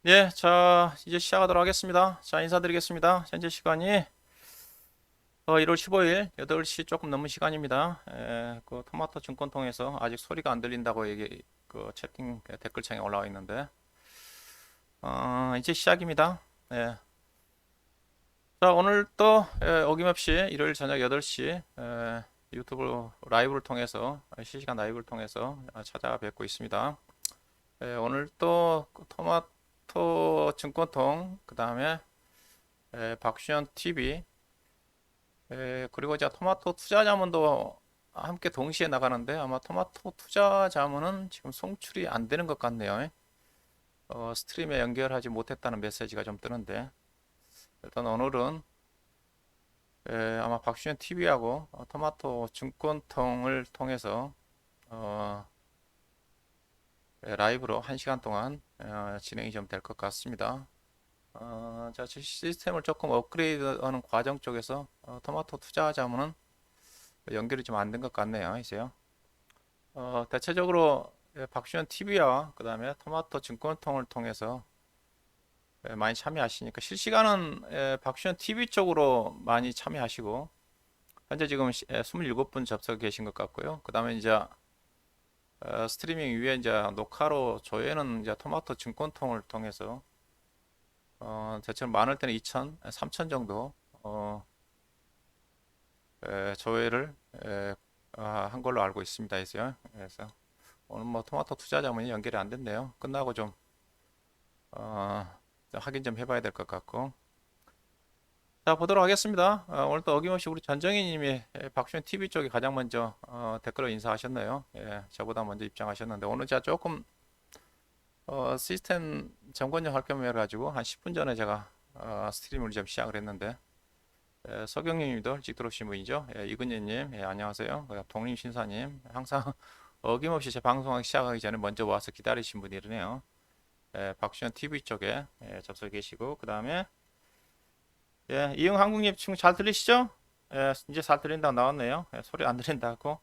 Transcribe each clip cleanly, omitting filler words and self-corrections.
네, 자, 이제 시작하도록 하겠습니다. 자, 인사드리겠습니다. 현재 시간이 1월 15일 8시 조금 넘은 시간입니다. 그 토마토 증권 통해서 아직 소리가 안 들린다고 채팅 댓글창에 올라와 있는데, 이제 시작입니다. 예. 자, 오늘 또 어김없이 일요일 저녁 8시 유튜브 라이브를 통해서 실시간 라이브를 통해서 찾아뵙고 있습니다. 오늘 또그 토마토 증권통, 그 다음에 박시현 TV, 그리고 이제 토마토 투자 자문도 함께 동시에 나가는데 아마 토마토 투자 자문은 지금 송출이 안 되는 것 같네요. 스트림에 연결하지 못했다는 메시지가 좀 뜨는데 일단 오늘은 아마 박시현 TV하고 토마토 증권통을 통해서 어, 라이브로 1시간 동안 진행이 좀 될 것 같습니다. 자, 시스템을 조금 업그레이드하는 과정 쪽에서 토마토 투자 자문은 연결이 좀 안 된 것 같네요. 이제요. 대체적으로 박시현 TV와 그 다음에 토마토 증권통을 통해서 많이 참여하시니까 실시간은 박시현 TV 쪽으로 많이 참여하시고 현재 지금 27분 접속 계신 것 같고요. 그 다음에 이제 스트리밍 위에 이제 녹화로 조회는 이제 토마토 증권통을 통해서 대체로 많을 때는 2천, 3천 정도 조회를 한 걸로 알고 있습니다. 그래서 오늘 뭐 토마토 투자 자문이 연결이 안 됐네요. 끝나고 좀 어, 확인 좀 해봐야 될 것 같고. 자, 보도록 하겠습니다. 오늘 또 어김없이 우리 전정희 님이 박시현 TV 쪽에 가장 먼저 댓글로 인사하셨네요. 예, 저보다 먼저 입장하셨는데 오늘 제가 조금 시스템 점검 좀 할 겸 해가지고 한 10분 전에 제가 스트림을 좀 시작을 했는데 서경님도 일찍 들어오신 분이죠. 이근예님, 안녕하세요. 독립신사님, 항상 어김없이 제 방송하기 시작하기 전에 먼저 와서 기다리신 분이네요. 박시현 TV 쪽에 접속해 계시고 그 다음에 이응 한국님 지금 잘 들리시죠? 이제 잘 들린다고 나왔네요. 소리 안 들린다고.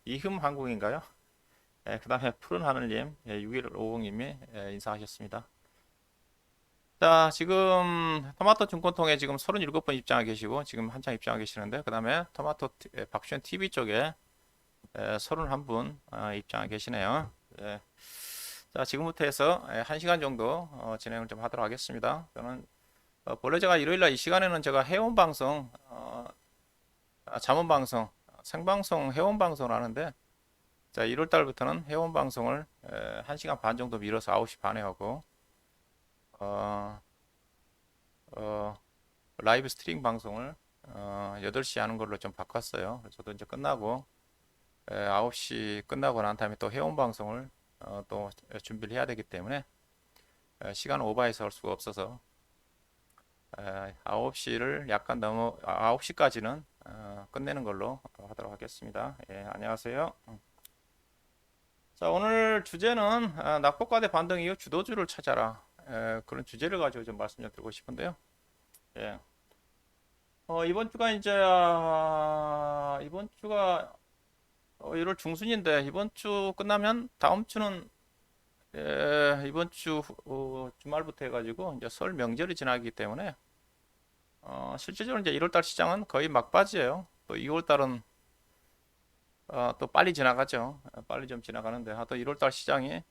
이흠 한국인가요? 그 다음에 푸른 하늘님, 6150님이 인사하셨습니다. 자, 지금 토마토 증권통에 지금 37분 입장하 계시고 지금 한창 입장하 계시는데 그 다음에 박시현 TV 쪽에 31분 입장하 계시네요. 자, 지금부터 해서 1시간 정도 진행을 좀 하도록 하겠습니다. 저는 원래 제가 일요일날 이 시간에는 제가 회원 방송, 자문 방송, 생방송 회원 방송을 하는데, 자, 1월 달부터는 회원 방송을 1시간 반 정도 미뤄서 9시 반에 하고, 어, 어, 라이브 스트리밍 방송을 8시 하는 걸로 좀 바꿨어요. 그래서 저도 이제 끝나고, 9시 끝나고 난 다음에 또 회원 방송을 또 준비를 해야 되기 때문에, 시간 오버해서 할 수가 없어서, 9시를 약간 넘어 9시까지는 끝내는 걸로 하도록 하겠습니다. 예, 안녕하세요. 자, 오늘 주제는 낙폭과대 반등 이후 주도주를 찾아라. 그런 주제를 가지고 좀 말씀 좀 드리고 싶은데요. 예. 이번 주가 이제 이번 주가 1월 중순인데 이번 주 끝나면 다음 주는 이번 주 주말부터 해가지고 이제 설 명절이 지나기 때문에 실제적으로 이제 1월 달 시장은 거의 막바지예요. 또 2월 달은 또 빨리 지나가죠. 빨리 좀 지나가는데 또 1월 달 시장이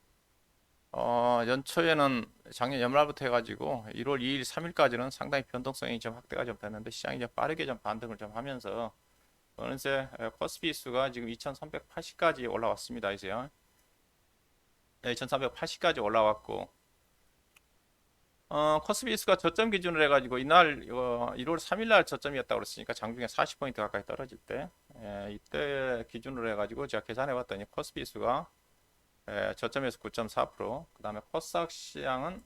연초에는 작년 연말부터 해가지고 1월 2일, 3일까지는 상당히 변동성이 좀 확대가 좀 됐는데 시장이 좀 빠르게 좀 반등을 좀 하면서 어느새 코스피 지수가 지금 2380까지 올라왔습니다. 이제요. 2380까지 올라왔고 코스피 지수가 저점 기준으로 해가지고 이날 1월 3일 날 저점이었다고 그랬으니까 장중에 40포인트 가까이 떨어질 때 이때 기준으로 해가지고 제가 계산해 봤더니 코스피 지수가 저점에서 9.4%, 그 다음에 코스닥 시장은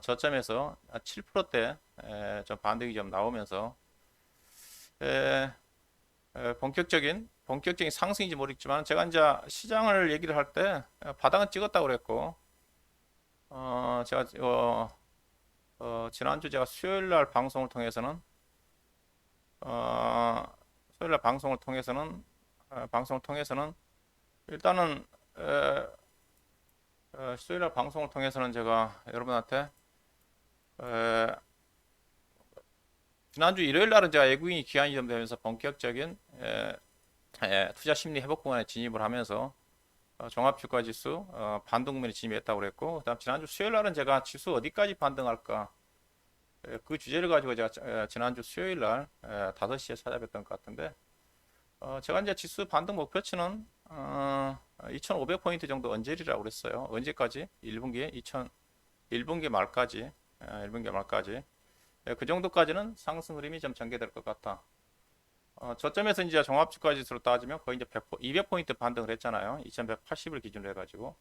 저점에서 7%대 좀 반등이 좀 나오면서 에, 본격적인 상승인지 모르겠지만 제가 이제 시장을 얘기를 할 때 바닥은 찍었다고 그랬고 제가 지난주 제가 수요일 날 방송을 통해서는 어, 수요일 날 방송을 통해서는 일단은 수요일 날 방송을 통해서는 제가 여러분한테 에, 지난주 일요일 날은 제가 외국인이 기한이 좀 되면서 본격적인 투자 심리 회복 구간에 진입을 하면서 종합주가 지수 반등권에 진입했다고 그랬고, 그다음 지난주 수요일 날은 제가 지수 어디까지 반등할까 그 주제를 가지고 제가 지난주 수요일 날 5시에 찾아뵀던 것 같은데, 제가 이제 지수 반등 목표치는 2,500포인트 정도 언제리라고 그랬어요. 언제까지? 1분기에 1분기 말까지, 1분기 말까지. 그 정도까지는 상승 흐름이 좀 전개될 것 같아. 저점에서 이제 종합주가 지수로 따지면 거의 이제 200포인트 반등을 했잖아요. 2180을 기준으로 해가지고.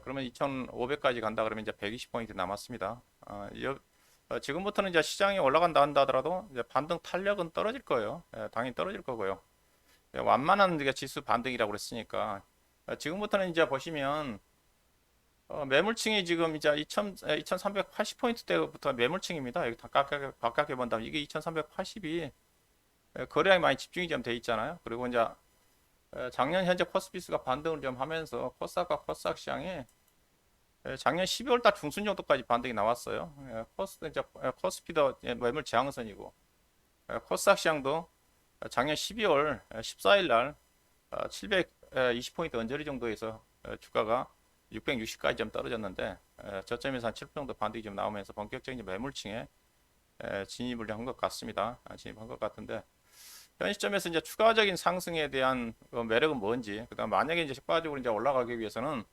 그러면 2500까지 간다 그러면 이제 120포인트 남았습니다. 지금부터는 이제 시장이 올라간다 한다 하더라도 이제 반등 탄력은 떨어질 거예요. 당연히 떨어질 거고요. 완만한 지수 반등이라고 그랬으니까. 지금부터는 이제 보시면 매물층이 지금 이제 2380포인트 대부터 매물층입니다. 여기 다 가깝게 본다면 이게 2380이 거래량이 많이 집중이 좀 돼 있잖아요. 그리고 이제 작년 현재 코스피스가 반등을 좀 하면서 코스닥과 코스닥 시장이 작년 12월 달 중순 정도까지 반등이 나왔어요. 코스피도 매물 저항선이고 코스닥 시장도 작년 12월 14일 날 720포인트 언저리 정도에서 주가가 660까지 좀 떨어졌는데 저점에서 한 7% 정도 반등이 좀 나오면서 본격적인 매물층에 진입을 한 것 같습니다. 진입한 것 같은데 현 시점에서 이제 추가적인 상승에 대한 매력은 뭔지, 그다음 만약에 이제 추가적으로 이제 올라가기 위해서는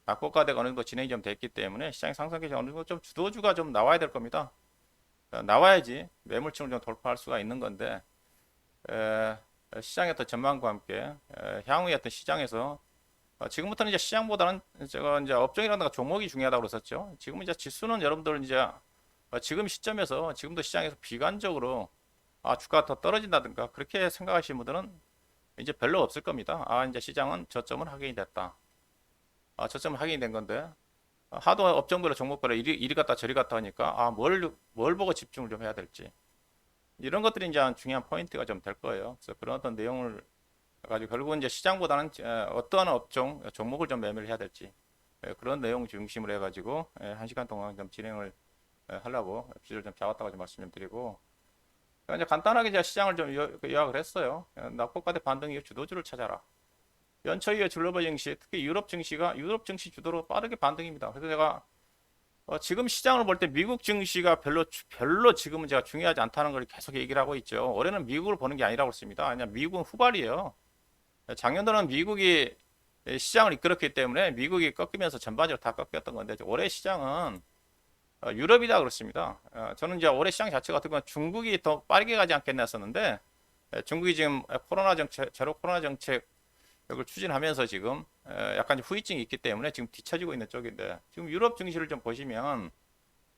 낙폭과대가 어느 정도 진행이 좀 됐기 때문에 시장의 상승이 어느 정도 좀 주도주가 좀 나와야 될 겁니다. 나와야지 매물층을 좀 돌파할 수가 있는 건데 시장의 어떤 전망과 함께 향후의 어떤 시장에서 지금부터는 이제 시장보다는 제가 이제 업종이라든가 종목이 중요하다고 그랬었죠. 지금 이제 지수는 여러분들 이제 지금 시점에서 지금도 시장에서 비관적으로 주가가 더 떨어진다든가 그렇게 생각하시는 분들은 이제 별로 없을 겁니다. 이제 시장은 저점은 확인이 됐다. 저점은 확인이 된 건데 하도 업종별로 종목별로 이리 갔다 저리 갔다 하니까 뭘 보고 집중을 좀 해야 될지 이런 것들이 이제 중요한 포인트가 좀 될 거예요. 그래서 그런 어떤 내용을 가지고 결국은 이제 시장보다는 어떠한 업종 종목을 좀 매매를 해야 될지 그런 내용 중심으로 해가지고 1시간 동안 좀 진행을 하려고 주제를 좀 잡았다고 좀 말씀 좀 드리고, 이제 간단하게 제가 시장을 좀 요약을 했어요. 낙폭과대 반등 이후 주도주를 찾아라. 연초 이후 글로벌 증시, 특히 유럽 증시 주도로 빠르게 반등입니다. 그래서 제가 지금 시장을 볼 때 미국 증시가 별로 지금은 제가 중요하지 않다는 걸 계속 얘기를 하고 있죠. 올해는 미국을 보는 게 아니라고 했습니다. 그냥 미국은 후발이에요. 작년도는 미국이 시장을 이끌었기 때문에 미국이 꺾이면서 전반적으로 다 꺾였던 건데 올해 시장은 유럽이다 그렇습니다. 저는 이제 올해 시장 자체가 어떻게 보면 중국이 더 빠르게 가지 않겠나 했었는데 중국이 지금 제로 코로나 정책을 추진하면서 지금 약간 후유증이 있기 때문에 지금 뒤처지고 있는 쪽인데 지금 유럽 증시를 좀 보시면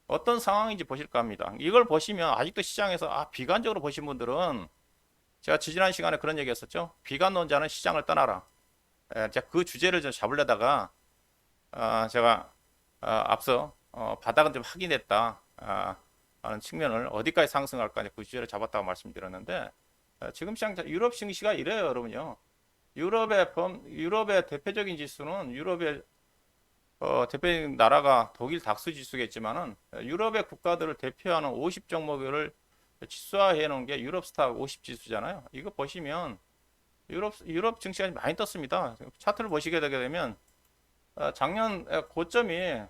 어떤 상황인지 보실까 합니다. 이걸 보시면 아직도 시장에서 비관적으로 보신 분들은 제가 지난 시간에 그런 얘기 했었죠. 비관론자는 시장을 떠나라. 제가 그 주제를 좀 잡으려다가 제가 앞서 바닥은 좀 확인했다 하는 측면을 어디까지 상승할까 그 주제를 잡았다고 말씀드렸는데 지금 시장 유럽 증시가 이래요, 여러분요. 유럽의 대표적인 지수는 유럽의 대표적인 나라가 독일 닥스 지수겠지만은 유럽의 국가들을 대표하는 50 종목을 지수화해 놓은 게 유럽스타 50 지수잖아요. 이거 보시면 유럽 증시가 많이 떴습니다. 차트를 보시게 되게 되면 작년 고점이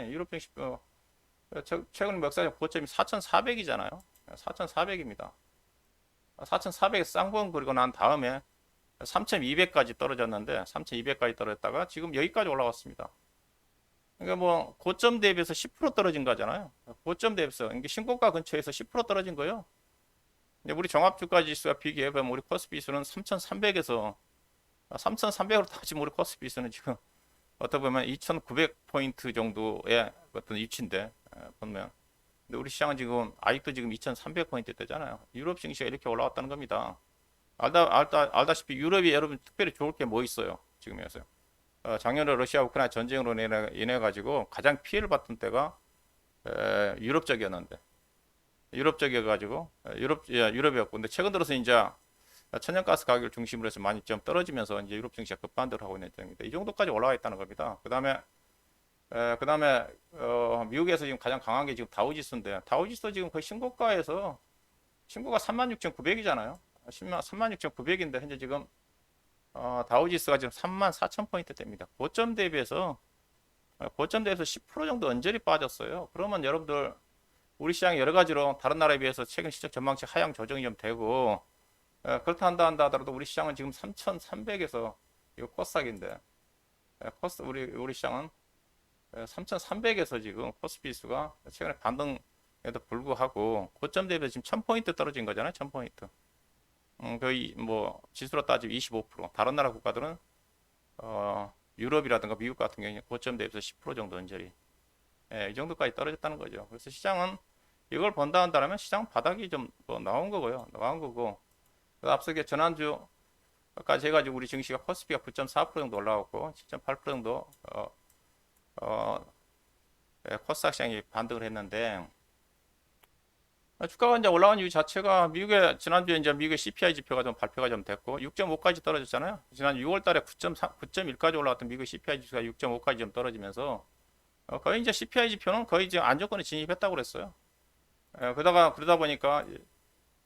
유럽 증시 최근 역사적 고점이 4,400이잖아요. 4,400입니다. 4,400에 쌍봉 그리고 난 다음에 3,200까지 떨어졌는데 3,200까지 떨어졌다가 지금 여기까지 올라왔습니다. 그러니까 뭐 고점 대비해서 10% 떨어진 거잖아요. 고점 대비해서 이게 신고가 근처에서 10% 떨어진 거예요. 우리 종합주가 지수와 비교해 보면 우리 코스피 지수는 3,300에서 3,300으로 따지면 우리 코스피 지수는 지금 어떻게 보면 2,900포인트 정도의 어떤 위치인데 보면 근데 우리 시장은 지금 아직도 지금 2,300포인트 되잖아요. 유럽 증시가 이렇게 올라왔다는 겁니다. 알다시피 유럽이 여러분 특별히 좋을 게 뭐 있어요? 지금에서 작년에 러시아 우크라이나 전쟁으로 인해 가지고 가장 피해를 봤던 때가 유럽 쪽이었는데 유럽 쪽이어가지고 유럽이었고 근데 최근 들어서 이제 천연가스 가격을 중심으로 해서 많이 좀 떨어지면서 이제 유럽 증시가 급반등을 하고 있는 중입니다. 이 정도까지 올라와 있다는 겁니다. 그 다음에 그다음에 미국에서 지금 가장 강한 게 지금 다우지수인데 다우지수 지금 거의 신고가 36,900이잖아요. 36,900인데 현재 지금 다우지수가 지금 34,000포인트대입니다. 고점 대비해서 10% 정도 언저리 빠졌어요. 그러면 여러분들 우리 시장이 여러 가지로 다른 나라에 비해서 최근 시장 전망치 하향 조정이 좀 되고 그렇다 한다 하더라도 우리 시장은 지금 3,300에서 이거 코스닥인데 우리 시장은 3,300에서 지금 코스피 지수가 최근에 반등에도 불구하고 고점 대비해서 지금 1000포인트 떨어진 거잖아요. 1000포인트. 거의 뭐 지수로 따지면 25%. 다른 나라 국가들은 유럽이라든가 미국 같은 경우에 고점 대비해서 10% 정도 언저리. 이 정도까지 떨어졌다는 거죠. 그래서 시장은 이걸 본다 한다면 시장 바닥이 좀뭐 나온 거고요. 나온 거고. 앞서 지난주까지 해가지고 우리 증시가 코스피가 9.4% 정도 올라왔고 7.8% 정도 코스닥 시장이 반등을 했는데 주가가 이제 올라온 이유 자체가 지난주에 이제 미국의 CPI 지표가 좀 발표가 좀 됐고 6.5까지 떨어졌잖아요. 지난 6월 달에 9.1까지 올라왔던 미국 CPI 지수가 6.5까지 좀 떨어지면서 거의 이제 CPI 지표는 거의 이제 안정권에 진입했다고 그랬어요. 그러다 보니까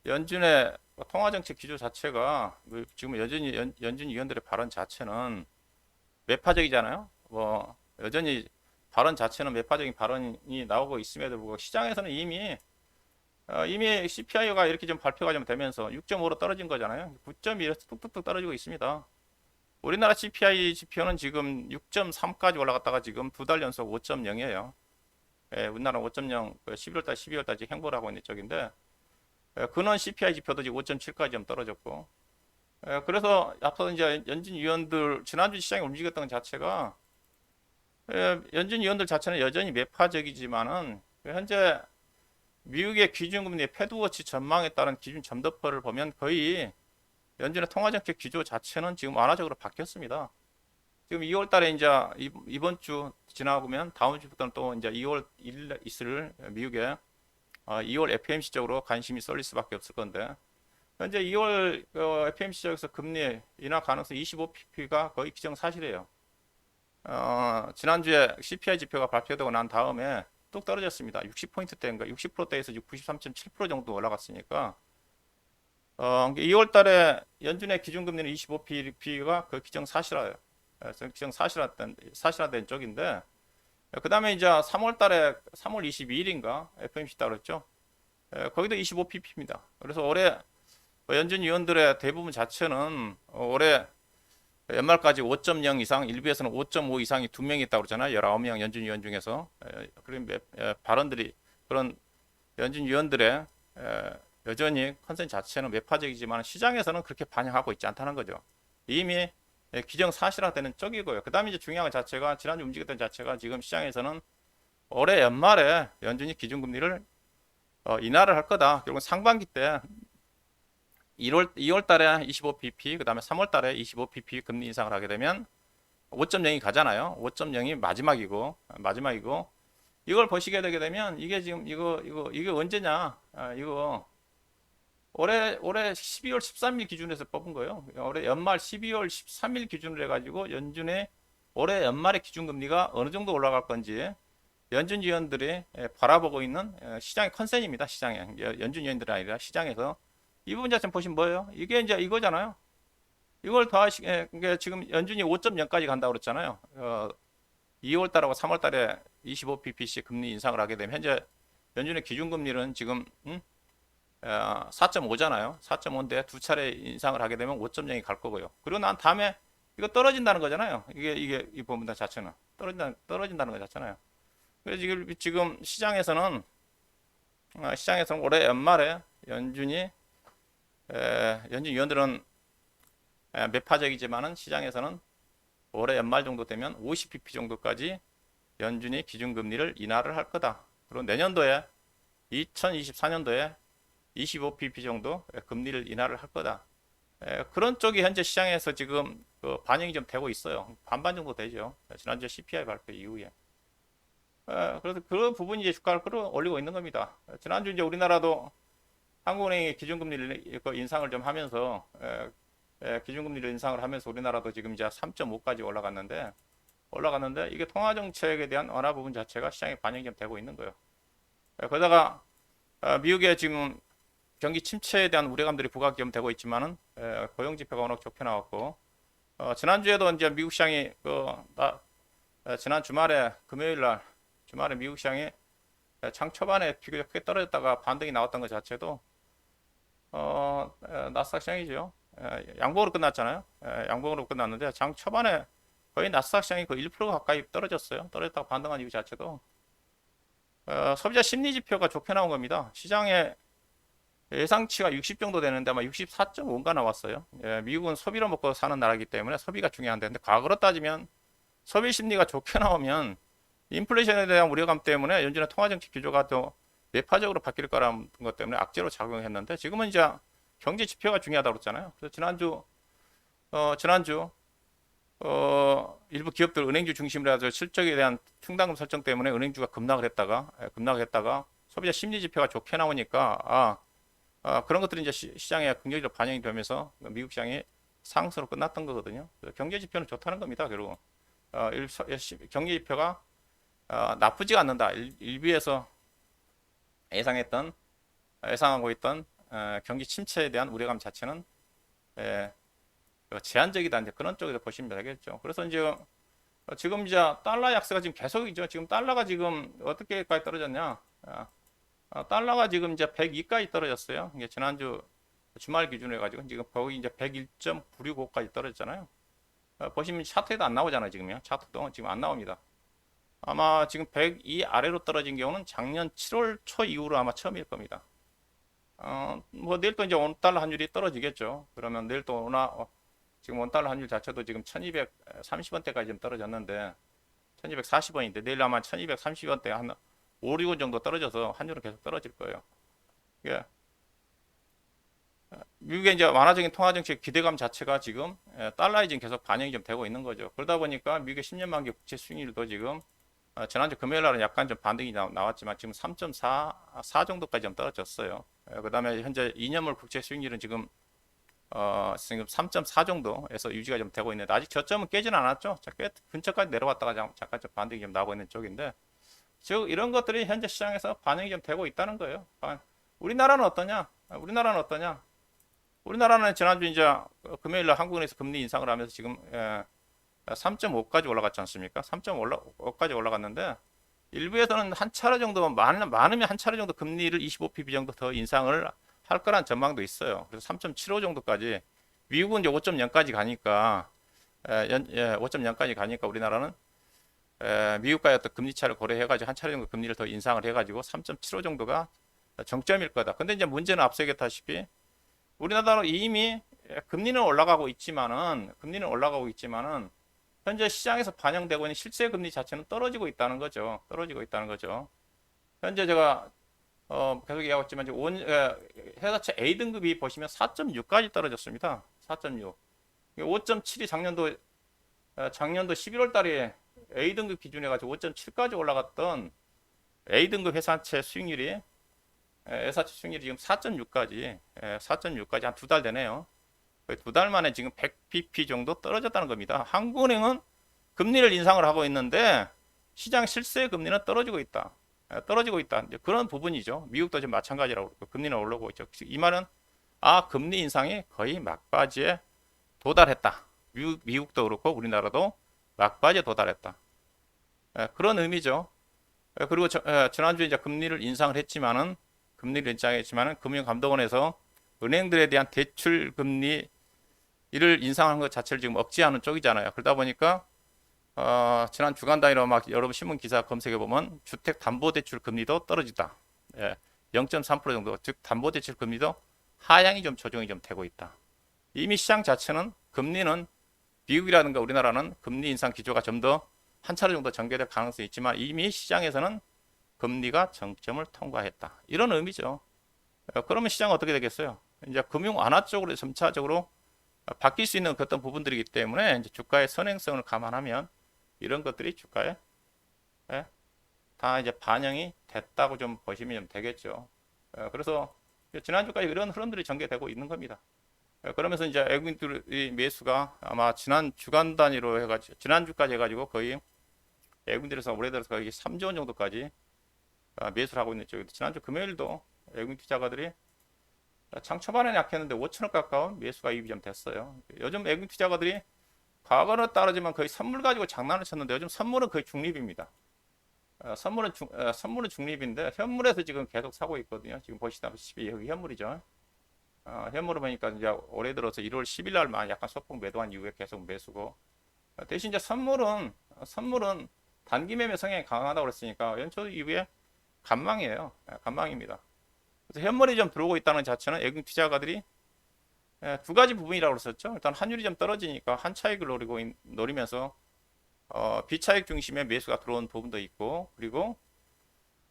연준의 통화정책 기조 자체가 지금 연준 위원들의 발언 자체는 매파적이잖아요. 뭐 여전히 발언 자체는 매파적인 발언이 나오고 있음에도 불구하고 시장에서는 이미 CPI가 이렇게 좀 발표가 좀 되면서 6.5로 떨어진 거잖아요. 9.1에서 뚝뚝뚝 떨어지고 있습니다. 우리나라 CPI 지표는 지금 6.3까지 올라갔다가 지금 두 달 연속 5.0이에요. 우리나라 5.0, 11월달, 12월달 지금 행보를 하고 있는 쪽인데, 근원 CPI 지표도 지금 5.7까지 좀 떨어졌고, 그래서 앞서 이제 연준 위원들, 지난주 시장이 움직였던 것 자체가, 연준 위원들 자체는 여전히 매파적이지만은, 현재 미국의 기준금리 패드워치 전망에 따른 기준 점도표를 보면 거의 연준의 통화정책 기조 자체는 지금 완화적으로 바뀌었습니다. 지금 2월 달에 이제 이번 주 지나보면 다음 주부터는 또 이제 2월 1일 있을 미국의 2월 FMC 쪽으로 관심이 쏠릴 수밖에 없을 건데 현재 2월 FMC 쪽에서 금리 인하 가능성 25pp가 거의 기정사실이에요. 지난주에 CPI 지표가 발표되고 난 다음에 뚝 떨어졌습니다. 60포인트대인가 60%대에서 93.7% 정도 올라갔으니까 2월 달에 연준의 기준금리는 25pp가 그 기정사실화예요. 사실화된 쪽인데 그 다음에 이제 3월 22일인가 FOMC 따랐죠. 거기도 25pp입니다. 그래서 올해 연준 위원들의 대부분 자체는 올해 연말까지 5.0 이상, 일부에서는 5.5 이상이 2명이 있다고 그러잖아요. 19명 연준 위원 중에서. 그런 발언들이 그런 연준 위원들의 여전히 컨센 자체는 매파적이지만 시장에서는 그렇게 반영하고 있지 않다는 거죠. 이미 기정사실화되는 쪽이고요. 그 다음에 이제 중요한 것 자체가 지난주 움직였던 자체가 지금 시장에서는 올해 연말에 연준이 기준금리를 인하를 할 거다. 결국 상반기 때 2월 달에 25pp, 그 다음에 3월 달에 25pp 금리 인상을 하게 되면 5.0이 가잖아요. 5.0이 마지막이고, 이걸 보시게 되게 되면 이게 지금 이게 언제냐? 이거 올해 12월 13일 기준에서 뽑은 거예요. 올해 연말 12월 13일 기준으로 해가지고 연준의 올해 연말의 기준금리가 어느 정도 올라갈 건지 연준 위원들이 바라보고 있는 시장의 컨센입니다. 시장에 연준 위원들이 아니라 시장에서 이 부분 자체는 보시면 뭐예요? 이게 이제 이거잖아요. 이걸 더하시 지금 연준이 5.0까지 간다고 그랬잖아요. 2월 달하고 3월 달에 25ppc 금리 인상을 하게 되면 현재 연준의 기준금리는 지금 4.5잖아요. 4.5인데 두 차례 인상을 하게 되면 5.0이 갈 거고요. 그리고 난 다음에 이거 떨어진다는 거잖아요. 이게 이 부분 자체는 떨어진다는 거 자체잖아요. 그래서 지금 시장에서는 올해 연말에 연준 위원들은 매파적이지만은 시장에서는 올해 연말 정도 되면 50pp 정도까지 연준이 기준금리를 인하를 할 거다. 그리고 내년도에 2024년도에 25pp 정도 금리를 인하를 할 거다. 그런 쪽이 현재 시장에서 지금 반영이 좀 되고 있어요. 반반 정도 되죠. 지난주 CPI 발표 이후에. 그래서 그 부분이 이제 주가를 끌어올리고 있는 겁니다. 지난주 이제 우리나라도 한국은행이 기준금리를 인상을 좀 하면서 기준금리를 인상을 하면서 우리나라도 지금 이제 3.5까지 올라갔는데 올라갔는데 이게 통화 정책에 대한 완화 부분 자체가 시장에 반영이 좀 되고 있는 거예요. 거기다가 미국의 지금 경기 침체에 대한 우려감들이 부각이 좀 되고 있지만은 고용 지표가 워낙 좋게 나왔고 지난주에도 이제 미국 시장이 지난 주말에 금요일 날 주말에 미국 시장이 장 초반에 비교적 크게 떨어졌다가 반등이 나왔던 것 자체도 나스닥 시장이죠. 양봉으로 끝났잖아요. 양봉으로 끝났는데 장 초반에 거의 나스닥 시장이 거의 1% 가까이 떨어졌어요. 떨어졌다가 반등한 이유 자체도 소비자 심리 지표가 좋게 나온 겁니다. 시장의 예상치가 60 정도 되는데 아마 64.5인가 나왔어요. 미국은 소비로 먹고 사는 나라이기 때문에 소비가 중요한데 과거로 따지면 소비 심리가 좋게 나오면 인플레이션에 대한 우려감 때문에 연준의 통화정책 기조가 더 매파적으로 바뀔 거라는 것 때문에 악재로 작용했는데 지금은 이제 경제 지표가 중요하다고 그랬잖아요. 그래서 지난주 일부 기업들 은행주 중심으로 해서 실적에 대한 충당금 설정 때문에 은행주가 급락을 했다가 소비자 심리 지표가 좋게 나오니까 그런 것들이 이제 시장에 긍정적으로 반영이 되면서 미국 시장이 상승으로 끝났던 거거든요. 경제 지표는 좋다는 겁니다. 결국 경제 지표가 나쁘지가 않는다. 일부에서 예상하고 있던 경기 침체에 대한 우려감 자체는 제한적이다. 이제 그런 쪽에서 보시면 되겠죠. 그래서 이제 지금 이제 달러 약세가 지금 계속이죠. 지금 달러가 지금 어떻게까지 떨어졌냐? 달러가 지금 이제 102까지 떨어졌어요. 이게 지난주 주말 기준으로 해가지고 지금 거의 이제 101.965까지 떨어졌잖아요. 보시면 차트에도 안 나오잖아요. 지금요. 차트도 지금 안 나옵니다. 아마 지금 102 아래로 떨어진 경우는 작년 7월 초 이후로 아마 처음일 겁니다. 뭐 내일 또 이제 원달러 환율이 떨어지겠죠. 그러면 내일 또 지금 원달러 환율 자체도 지금 1230원대까지 좀 떨어졌는데 1240원인데 내일 아마 1230원대 한 5, 6원 정도 떨어져서 환율은 계속 떨어질 거예요. 예. 미국의 이제 완화적인 통화 정책 기대감 자체가 지금 달러에 지금 계속 반영이 좀 되고 있는 거죠. 그러다 보니까 미국의 10년 만기 국채 수익률도 지금 지난주 금요일 날은 약간 좀 반등이 나왔지만 지금 3.4 정도까지 좀 떨어졌어요. 그 다음에 현재 2년물 국채 수익률은 지금 3.4 정도에서 유지가 좀 되고 있는데 아직 저점은 깨지는 않았죠. 꽤 근처까지 내려왔다가 잠깐 좀 반등이 좀 나고 있는 쪽인데 즉 이런 것들이 현재 시장에서 반영이 좀 되고 있다는 거예요. 우리나라는 어떠냐? 우리나라는 지난주 이제 금요일 날 한국은행에서 금리 인상을 하면서 지금 3.5까지 올라갔지 않습니까? 3.5까지 올라갔는데 일부에서는 한 차례 정도 많으면 한 차례 정도 금리를 25pb 정도 더 인상을 할 거란 전망도 있어요. 그래서 3.75 정도까지 미국은 이제 5.0까지 가니까 5.0까지 가니까 우리나라는 미국과의 어떤 금리 차를 고려해가지고 한 차례 정도 금리를 더 인상을 해가지고 3.75 정도가 정점일 거다. 근데 이제 문제는 앞서 얘기했다시피 우리나라는 이미 금리는 올라가고 있지만은 현재 시장에서 반영되고 있는 실제 금리 자체는 떨어지고 있다는 거죠. 현재 제가 계속 얘기하고 있지만 회사채 A등급이 보시면 4.6까지 떨어졌습니다. 4.6. 5.7이 작년도 11월 달에 A등급 기준에 가지고 5.7까지 올라갔던 A등급 회사채 수익률이 지금 4.6까지 한 두 달 되네요. 거의 두 달 만에 지금 100bp 정도 떨어졌다는 겁니다. 한국은행은 금리를 인상을 하고 있는데 시장 실세 금리는 떨어지고 있다. 이제 그런 부분이죠. 미국도 지금 마찬가지라고 금리는 올라오고 있죠. 이 말은 금리 인상이 거의 막바지에 도달했다. 미국도 그렇고 우리나라도 막바지에 도달했다. 그런 의미죠. 그리고 지난주에 이제 금리를 인상했지만은 금융감독원에서 은행들에 대한 대출 금리 이를 인상하는 것 자체를 지금 억제하는 쪽이잖아요. 그러다 보니까 지난 주간 단위로 막 여러분 신문 기사 검색해 보면 주택담보대출 금리도 떨어지다. 0.3% 정도, 즉 담보대출 금리도 하향이 좀 조정이 좀 되고 있다. 이미 시장 자체는 금리는 미국이라든가 우리나라는 금리 인상 기조가 좀 더 한 차례 정도 전개될 가능성이 있지만 이미 시장에서는 금리가 정점을 통과했다. 이런 의미죠. 그러면 시장은 어떻게 되겠어요? 이제 금융 완화 쪽으로 점차적으로 바뀔 수 있는 어떤 부분들이기 때문에 이제 주가의 선행성을 감안하면 이런 것들이 주가에 다 이제 반영이 됐다고 좀 보시면 되겠죠. 그래서 지난주까지 이런 흐름들이 전개되고 있는 겁니다. 그러면서 이제 외국인들의 매수가 아마 지난 주간 단위로 해가지고 지난주까지 해가지고 거의 외국인들에서 올해 들어서 거의 3조 원 정도까지 매수를 하고 있는 쪽이고, 지난주 금요일도 외국인 투자가들이 장 초반에는 약했는데 5천억 가까운 매수가 이입이 좀 됐어요. 요즘 외국인 투자가들이 과거는 따르지만 거의 선물 가지고 장난을 쳤는데 요즘 선물은 거의 중립입니다. 선물은 중립인데 현물에서 지금 계속 사고 있거든요. 지금 보시다시피 여기 현물이죠. 현물을 보니까 이제 올해 들어서 1월 10일 날만 약간 소폭 매도한 이후에 계속 매수고, 대신 이제 선물은 단기 매매 성향이 강하다고 그랬으니까 연초 이후에 간망이에요. 간망입니다. 그래서 현물이 좀 들어오고 있다는 자체는 외국인 투자가들이 두 가지 부분이라고 그랬었죠. 일단 환율이 좀 떨어지니까 한 차익을 노리면서 비차익 중심의 매수가 들어온 부분도 있고, 그리고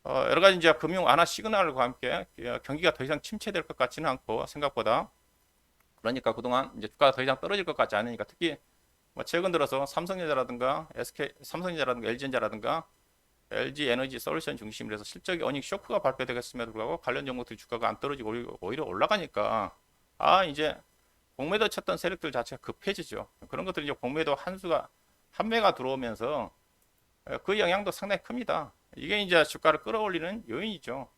여러 가지 이제 금융 완화 시그널과 함께 경기가 더 이상 침체될 것 같지는 않고, 생각보다. 그러니까 그동안 이제 주가가 더 이상 떨어질 것 같지 않으니까, 특히 뭐 최근 들어서 삼성전자라든가 LG전자라든가 LG 에너지 솔루션 중심으로 해서 실적이 어닝 쇼크가 발표되겠음에도 불구하고 관련 종목들 주가가 안 떨어지고 오히려 올라가니까, 이제 공매도 쳤던 세력들 자체가 급해지죠. 그런 것들이 이제 공매도 한매가 들어오면서 그 영향도 상당히 큽니다. 이게 이제 주가를 끌어올리는 요인이죠.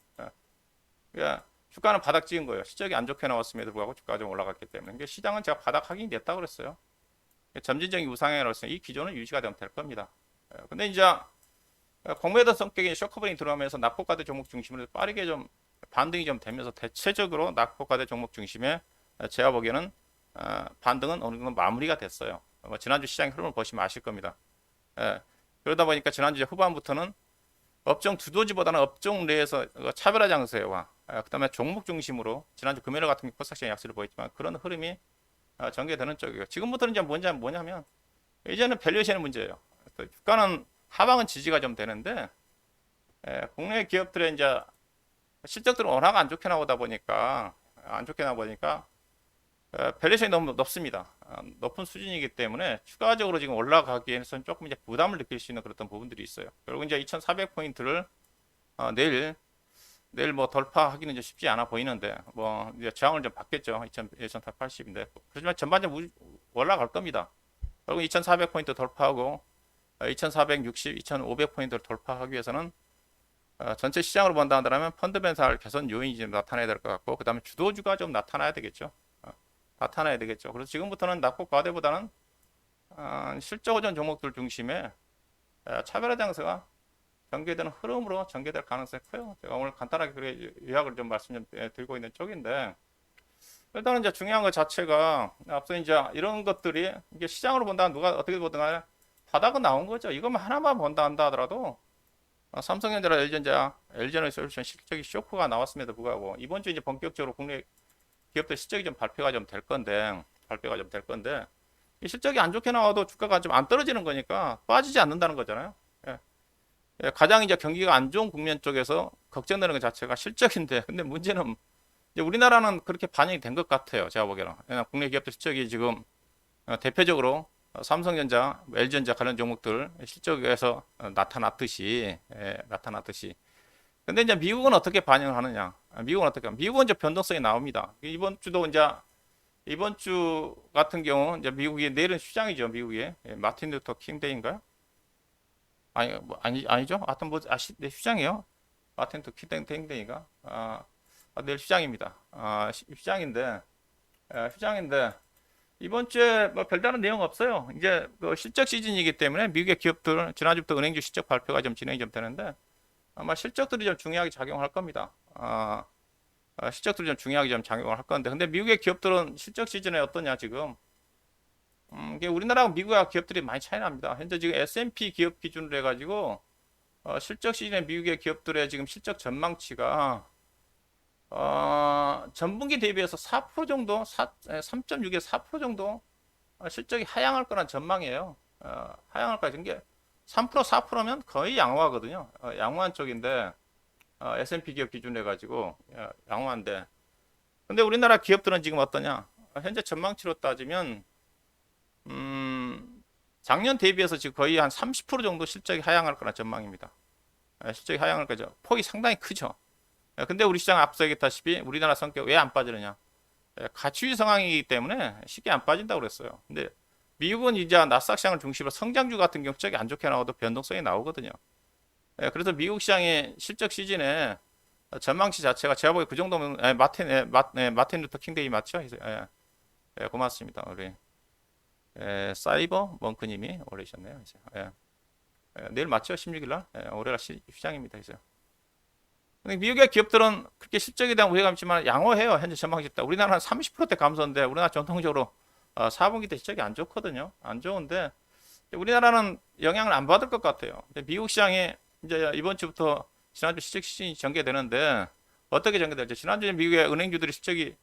그러니까 주가는 바닥 찍은 거예요. 실적이 안 좋게 나왔음에도 불구하고 주가가 좀 올라갔기 때문에. 그러니까 시장은 제가 바닥 확인이 됐다고 그랬어요. 점진적인 우상향으로서 이 기조는 유지가 되면 될 겁니다. 근데 이제 공매도 성격의 쇼크버링이 들어가면서 낙폭과대 종목 중심으로 빠르게 좀 반등이 좀 되면서 대체적으로 낙폭과대 종목 중심에 제가 보기에는 반등은 어느 정도 마무리가 됐어요. 지난주 시장 흐름을 보시면 아실 겁니다. 그러다 보니까 지난주 후반부터는 업종 주도지보다는 업종 내에서 차별화 장세와 그 다음에 종목 중심으로 지난주 금요일 같은 경우 코스닥시장 약세를 보였지만 그런 흐름이 전개되는 쪽이에요. 지금부터는 이제 뭐냐면 이제는 밸류에이션의 문제예요. 주가는 하방은 지지가 좀 되는데 국내 기업들의 이제 실적들은 워낙 안 좋게 나오다 보니까 밸류에이션이 너무 높습니다. 높은 수준이기 때문에 추가적으로 지금 올라가기에는 조금 이제 부담을 느낄 수 있는 그런 부분들이 있어요. 결국 이제 2,400포인트를 내일 뭐 돌파하기는 좀 쉽지 않아 보이는데, 뭐 이제 저항을 좀 받겠죠. 2,880인데 그렇지만 전반적으로 올라갈 겁니다. 결국 2,400포인트 돌파하고 2,460, 2,500포인트를 돌파하기 위해서는 전체 시장으로 본다 한다면 펀드멘탈 개선 요인이 좀 나타나야 될 것 같고, 그 다음에 주도주가 좀 나타나야 되겠죠. 그래서 지금부터는 낙폭 과대보다는 실적 호전 종목들 중심에 차별화 장세가 전개되는 흐름으로 전개될 가능성이 커요. 제가 오늘 간단하게 그래 요약을 좀 말씀 좀 드리고 있는 쪽인데, 일단은 이제 중요한 것 자체가 앞서 이제 이런 것들이 이게 시장으로 본다 누가 어떻게 보든 간에 바닥은 나온 거죠. 이것만 하나만 본다 한다 하더라도 삼성전자나 LG전자 솔루션 실적이 쇼크가 나왔음에도 불구하고 이번 주 이제 본격적으로 국내 기업들 실적이 좀 발표가 좀 될 건데 이 실적이 안 좋게 나와도 주가가 좀 안 떨어지는 거니까 빠지지 않는다는 거잖아요. 가장 이제 경기가 안 좋은 국면 쪽에서 걱정되는 것 자체가 실적인데, 근데 문제는 이제 우리나라는 그렇게 반영이 된 것 같아요. 제가 보기에는 국내 기업들 실적이 지금 대표적으로 삼성전자, LG전자 관련 종목들 실적에서 나타났듯이. 근데 이제 미국은 어떻게 반영을 하느냐? 미국은 이제 변동성이 나옵니다. 이번 주 같은 경우 이제 미국이 내일은 휴장이죠. 미국에 마틴 루터 킹 데이인가요? 아니죠. 하여튼 네, 휴장이요. 마틴 루터 킹 데이인가? 내일 휴장입니다. 휴장인데 이번 주에 뭐 별다른 내용 없어요. 이제 그 실적 시즌이기 때문에 미국의 기업들 지난주부터 은행주 실적 발표가 좀 진행이 좀 되는데 아마 실적들이 좀 중요하게 작용할 겁니다. 실적들이 좀 중요하게 좀 작용을 할 건데, 근데 미국의 기업들은 실적 시즌에 어떠냐 지금? 이게 우리나라하고 미국의 기업들이 많이 차이 납니다. 현재 지금 S&P 기업 기준으로 해가지고 실적 시즌에 미국의 기업들의 지금 실적 전망치가 전분기 대비해서 4% 정도, 3.6에 4% 정도 실적이 하향할 거란 전망이에요. 하향할 거란 게 3%, 4%면 거의 양호하거든요. 양호한 쪽인데 S&P 기업 기준으로 해가지고 양호한데, 근데 우리나라 기업들은 지금 어떠냐? 현재 전망치로 따지면 작년 대비해서 지금 거의 한 30% 정도 실적이 하향할 거란 전망입니다. 실적이 하향할 거죠. 폭이 상당히 크죠. 근데 우리 시장 앞서 얘기했다시피 우리나라 성격 왜 안 빠지느냐? 가치주의 상황이기 때문에 쉽게 안 빠진다고 그랬어요. 근데 미국은 이제 나스닥 시장을 중심으로 성장주 같은 경우 적이 안 좋게 나와도 변동성이 나오거든요. 그래서 미국 시장의 실적 시즌에 전망치 자체가 제가 보기 그 정도면 마틴 루터 킹데이 맞죠? 고맙습니다. 우리 사이버 멍크님이 올리셨네요. 내일 맞죠? 16일 날 올해가 시장입니다. 그래서 미국의 기업들은 그렇게 실적에 대한 우려감이 있지만 양호해요. 현재 전망치 때 우리나라는 한 30%대 감소인데 우리나라 전통적으로 4분기 때 실적이 안 좋거든요. 안 좋은데 우리나라는 영향을 안 받을 것 같아요. 미국 시장이 이제 이번 주부터 지난주 실적 시즌이 전개되는데 어떻게 전개될지 지난주에 미국의 은행주들이 실적이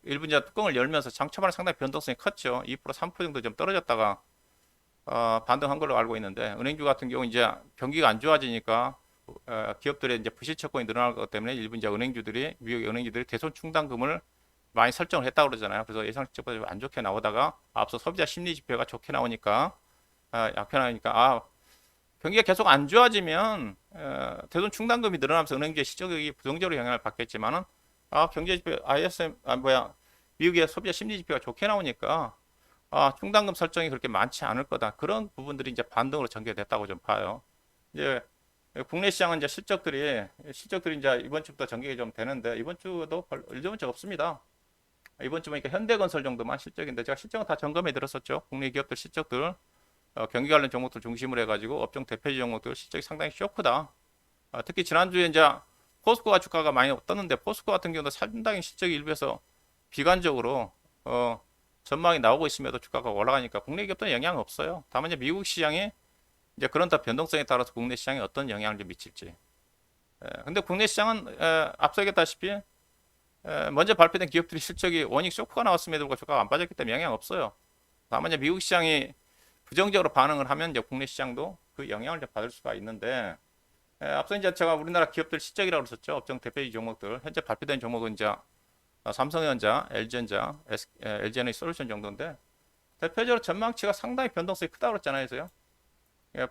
일부 이제 뚜껑을 열면서 장 초반에 상당히 변동성이 컸죠. 2% 3% 정도 좀 떨어졌다가 반등한 걸로 알고 있는데 은행주 같은 경우 이제 경기가 안 좋아지니까 기업들의 이제 부실채권이 늘어날 것 때문에 일부 이제 은행주들이 미국의 은행주들이 대손 충당금을 많이 설정을 했다고 그러잖아요. 그래서 예상치보다 안 좋게 나오다가 앞서 소비자 심리 지표가 좋게 나오니까 약해 나오니까 경기가 계속 안 좋아지면 대손 충당금이 늘어나면서 은행주의 실적이 부정적으로 영향을 받겠지만은 경제 지표 ISM 미국의 소비자 심리 지표가 좋게 나오니까 충당금 설정이 그렇게 많지 않을 거다. 그런 부분들이 이제 반등으로 전개됐다고 좀 봐요. 이제 국내 시장은 이제 실적들이 이제 이번 주부터 전개가 좀 되는데 이번 주도 별 일정은 없습니다. 이번 주 보니까 현대건설 정도만 실적인데 제가 실적은 다 점검해 들었었죠. 국내 기업들 실적들 경기 관련 종목들 중심으로 해가지고 업종 대표주 종목들 실적이 상당히 쇼크다. 특히 지난주에 이제 포스코가 주가가 많이 떴는데 포스코 같은 경우도 상당히 실적이 일부에서 비관적으로 전망이 나오고 있음에도 주가가 올라가니까 국내 기업들은 영향 없어요. 다만 이제 미국 시장이 이제 그런 더 변동성에 따라서 국내 시장에 어떤 영향을 좀 미칠지. 근데 국내 시장은 앞서 얘기했다시피 먼저 발표된 기업들이 실적이 워낙 쇼크가 나왔음에도 불구하고 주가가 안 빠졌기 때문에 영향 없어요. 다만 이제 미국 시장이 부정적으로 반응을 하면 이제 국내 시장도 그 영향을 좀 받을 수가 있는데 앞서 이제 제가 우리나라 기업들 실적이라고 그랬었죠. 업종 대표적 종목들 현재 발표된 종목은 이제 삼성전자, LG전자, LG에너지 솔루션 정도인데 대표적으로 전망치가 상당히 변동성이 크다고 그랬잖아요. 그래서요.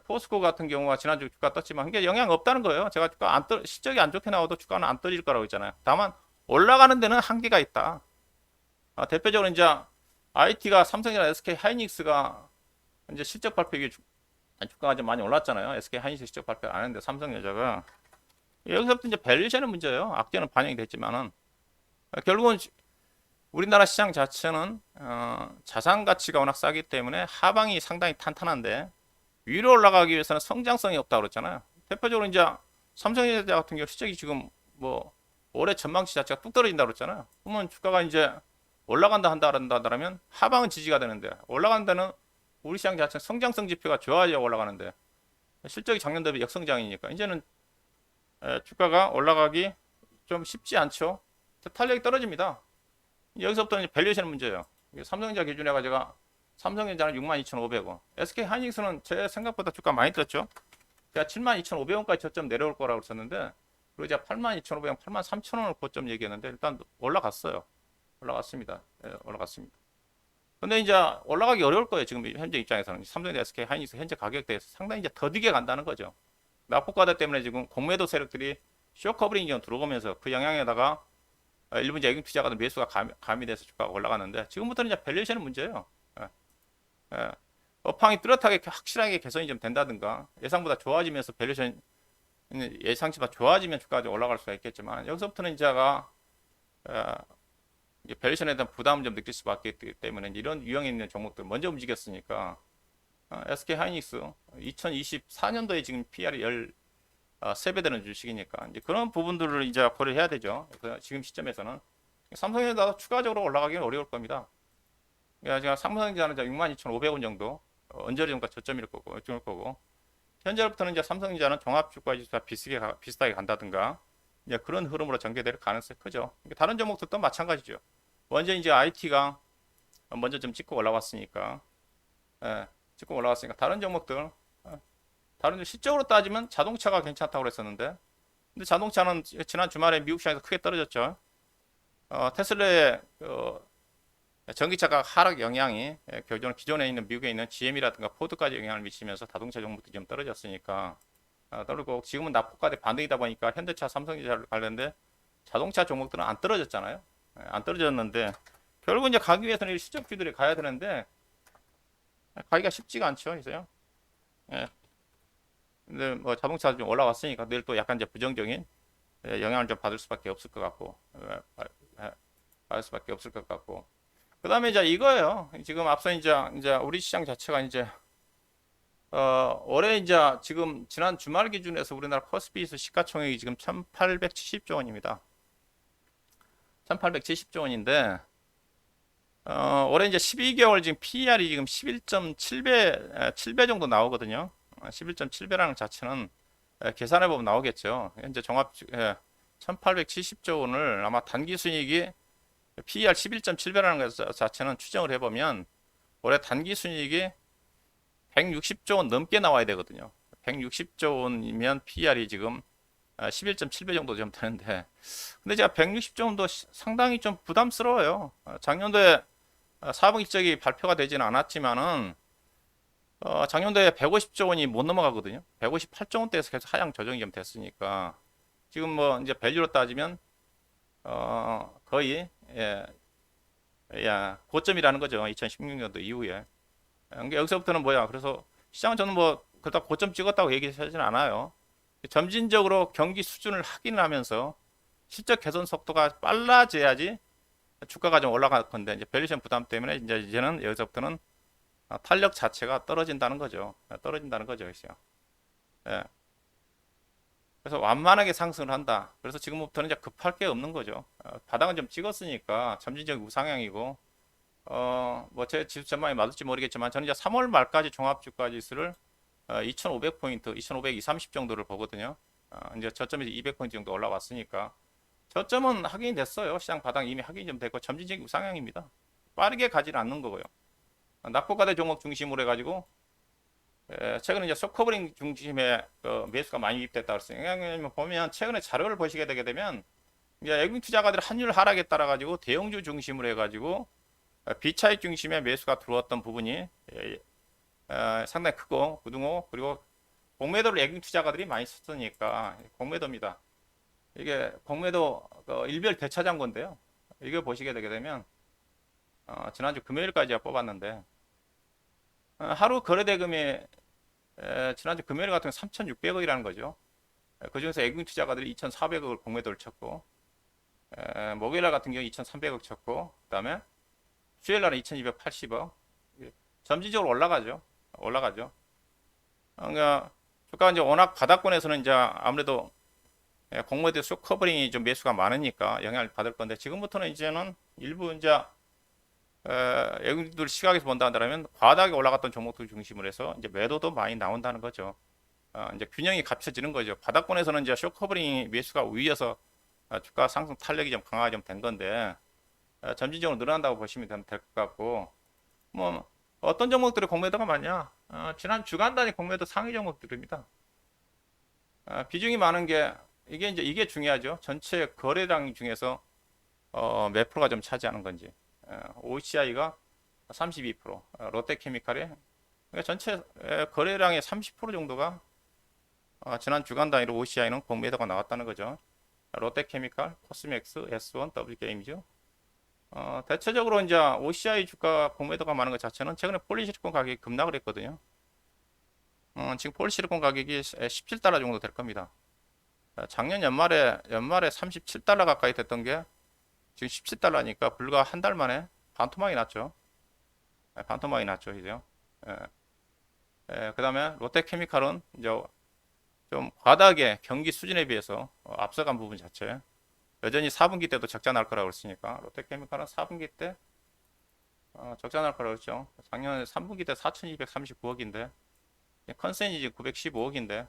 포스코 같은 경우가 지난주 주가 떴지만 그게 영향 없다는 거예요. 제가 주가 실적이 안 좋게 나와도 주가는 안 떨어질 거라고 했잖아요. 다만 올라가는 데는 한계가 있다. 대표적으로 이제 IT가 삼성이나 SK 하이닉스가 이제 실적 발표 이게 주가가 좀 많이 올랐잖아요. SK 하이닉스 실적 발표 안 했는데 삼성전자가 여기서부터 이제 밸류에이션의 문제예요. 악재는 반영이 됐지만은 결국은 우리나라 시장 자체는 자산 가치가 워낙 싸기 때문에 하방이 상당히 탄탄한데 위로 올라가기 위해서는 성장성이 없다고 그랬잖아요. 대표적으로 이제 삼성전자 같은 경우 실적이 지금 뭐 올해 전망치 자체가 뚝 떨어진다고 그랬잖아요. 그러면 주가가 이제 올라간다 한다면 하방은 지지가 되는데 올라간 데는 우리 시장 자체 성장성 지표가 좋아야 올라가는데 실적이 작년 대비 역성장이니까 이제는 주가가 올라가기 좀 쉽지 않죠. 탄력이 떨어집니다. 여기서부터는 밸류에이션 문제예요. 삼성전자 기준에 제가 삼성전자는 62,500원, SK 하이닉스는 제 생각보다 주가 많이 떴죠. 제가 72,500원까지 저점 내려올 거라고 했었는데 그리고 제가 82,500원, 83,000원을 고점 얘기했는데 일단 올라갔어요. 올라갔습니다. 올라갔습니다. 근데 이제 올라가기 어려울 거예요. 지금 현재 입장에서는 삼성전자, SK 하이닉스 현재 가격대에서 상당히 이제 더디게 간다는 거죠. 낙폭과대 때문에 지금 공매도 세력들이 쇼커버링이 좀 들어오면서 그 영향에다가 일부 이제 예금 투자가들 매수가 가미돼서 주가가 올라가는데 지금부터는 이제 밸류에이션의 문제예요. 업황이 뚜렷하게 확실하게 개선이 좀 된다든가 예상보다 좋아지면서 밸류에이션 예상치보다 좋아지면 주가가 올라갈 수가 있겠지만 여기서부터는 이제가 밸류에이션에 대한 부담을 좀 느낄 수밖에 없기 때문에 이런 유형에 있는 종목들 먼저 움직였으니까 SK 하이닉스 2024년도에 지금 PR이 13배 되는 주식이니까 이제 그런 부분들을 이제 고려해야 되죠. 그래서 지금 시점에서는 삼성전자도 추가적으로 올라가기는 어려울 겁니다. 그러니까 제가 삼성전자는 62,500원 정도 언저리 정도 저점일 거고 현재부터는 이제 삼성전자는 종합주가지수와 비슷하게 간다든가 이제 그런 흐름으로 전개될 가능성이 크죠. 그러니까 다른 종목들도 마찬가지죠. 먼저 이제 IT가 먼저 좀 찍고 올라왔으니까 다른 종목들 다른 시적으로 따지면 자동차가 괜찮다고 그랬었는데 근데 자동차는 지난 주말에 미국 시장에서 크게 떨어졌죠. 테슬라의 전기차가 하락 영향이 기존에 있는 미국에 있는 GM이라든가 포드까지 영향을 미치면서 자동차 종목들이 좀 떨어졌으니까 떨어지고 지금은 낙폭과대 반등이다 보니까 현대차, 삼성전자 관련된 자동차 종목들은 안 떨어졌잖아요. 안 떨어졌는데 결국 이제 가기 위해서는 이 실적주들이 가야 되는데 가기가 쉽지가 않죠, 그래서요. 예. 근데 뭐 자동차 좀 올라왔으니까 내일 또 약간 이제 부정적인 영향을 좀 받을 수밖에 없을 것 같고, 받을 수밖에 없을 것 같고. 그다음에 이제 이거예요. 지금 앞서 이제 우리 시장 자체가 이제 올해 이제 지금 지난 주말 기준에서 우리나라 코스피에서 시가총액이 지금 1,870조 원입니다. 1,870조 원인데 올해 이제 12개월 지금 PER이 지금 11.7배 7배 정도 나오거든요. 11.7배라는 자체는 계산해 보면 나오겠죠. 현재 종합 1,870조 원을 아마 단기 순이익이 PER 11.7배라는 것 자체는 추정을 해보면 올해 단기 순이익이 160조 원 넘게 나와야 되거든요. 160조 원이면 PER이 지금 11.7배 정도 좀 되는데, 근데 제가 160조 원도 상당히 좀 부담스러워요. 작년도에 4분기 실적이 발표가 되지는 않았지만은 작년도에 150조 원이 못 넘어가거든요. 158조 원대에서 계속 하향 조정이 좀 됐으니까 지금 뭐 이제 밸류로 따지면 거의 고점이라는 거죠. 2016년도 이후에. 그러니까 여기서부터는 뭐야? 그래서 시장은 저는 뭐 그렇다 고점 찍었다고 얘기하지는 않아요. 점진적으로 경기 수준을 확인하면서 실적 개선 속도가 빨라져야지 주가가 좀 올라갈 건데 이제 밸류션 부담 때문에 이제는 여기서부터는 탄력 자체가 떨어진다는 거죠. 떨어진다는 거죠, 그래서. 예. 그래서 완만하게 상승을 한다. 그래서 지금부터는 이제 급할 게 없는 거죠. 바닥은 좀 찍었으니까 점진적 우상향이고, 뭐 제 지수 전망이 맞을지 모르겠지만 저는 이제 3월 말까지 종합주가 지수를 2,500포인트, 2,530 정도를 보거든요. 이제 저점이 200포인트 정도 올라왔으니까 저점은 확인이 됐어요. 시장 바닥 이미 확인이 좀 됐고 점진적 우상향입니다. 빠르게 가지는 않는 거고요. 낙폭과대 종목 중심으로 해가지고 최근에 이제 쇼커버링 중심의 매수가 많이 유입됐다 그랬어요. 보면 최근에 자료를 보시게 되게 되면 이제 외국인 투자가들 환율 하락에 따라 가지고 대형주 중심으로 해가지고 비차익 중심의 매수가 들어왔던 부분이 상당히 크고 그동안 그리고 공매도를 외국인 투자가들이 많이 썼으니까 공매도입니다. 이게 공매도 일별 대차장 건데요. 이거 보시게 되게 되면 지난주 금요일까지 뽑았는데 하루 거래대금이 지난주 금요일 같은 경우 3,600억이라는 거죠. 그중에서 외국인 투자가들이 2,400억을 공매도를 쳤고 목요일날 같은 경우 2,300억 쳤고 그다음에 수요일날은 2,280억. 점진적으로 올라가죠. 그러니까 주가가 이제 워낙 바닥권에서는 이제 아무래도 공매도 쇼커버링이 좀 매수가 많으니까 영향을 받을 건데 지금부터는 이제는 일부 이제 외국인들 시각에서 본다 한다면 바닥에 올라갔던 종목들 중심으로 해서 이제 매도도 많이 나온다는 거죠. 이제 균형이 갖춰지는 거죠. 바닥권에서는 이제 쇼커버링 매수가 위에서 주가 상승 탄력이 좀 강화가 좀 된 건데 점진적으로 늘어난다고 보시면 될 것 같고 뭐 어떤 종목들이 공매도가 많냐? 지난 주간 단위 공매도 상위 종목들입니다. 비중이 많은 게 이게 중요하죠. 전체 거래량 중에서 몇 프로가 좀 차지하는 건지. OCI가 32%, 롯데케미칼이 그러니까 전체 거래량의 30% 정도가 지난 주간 단위로 OCI는 공매도가 나왔다는 거죠. 롯데케미칼, 코스맥스, S1, W게임즈. 대체적으로 이제 OCI 주가 공매도가 많은 것 자체는 최근에 폴리실리콘 가격이 급락을 했거든요. 지금 폴리실리콘 가격이 17달러 정도 될 겁니다. 작년 연말에 37달러 가까이 됐던 게 지금 17달러니까 불과 한 달 만에 반토막이 났죠. 반토막이 났죠, 이제요. 그 다음에 롯데케미칼은 이제 좀 과다하게 경기 수준에 비해서 앞서간 부분 자체. 여전히 4분기 때도 적자 날 거라고 그랬으니까 롯데케미칼은 4분기 때 적자 날 거라고 그랬죠. 작년에 3분기 때 4,239억인데 컨센이 915억인데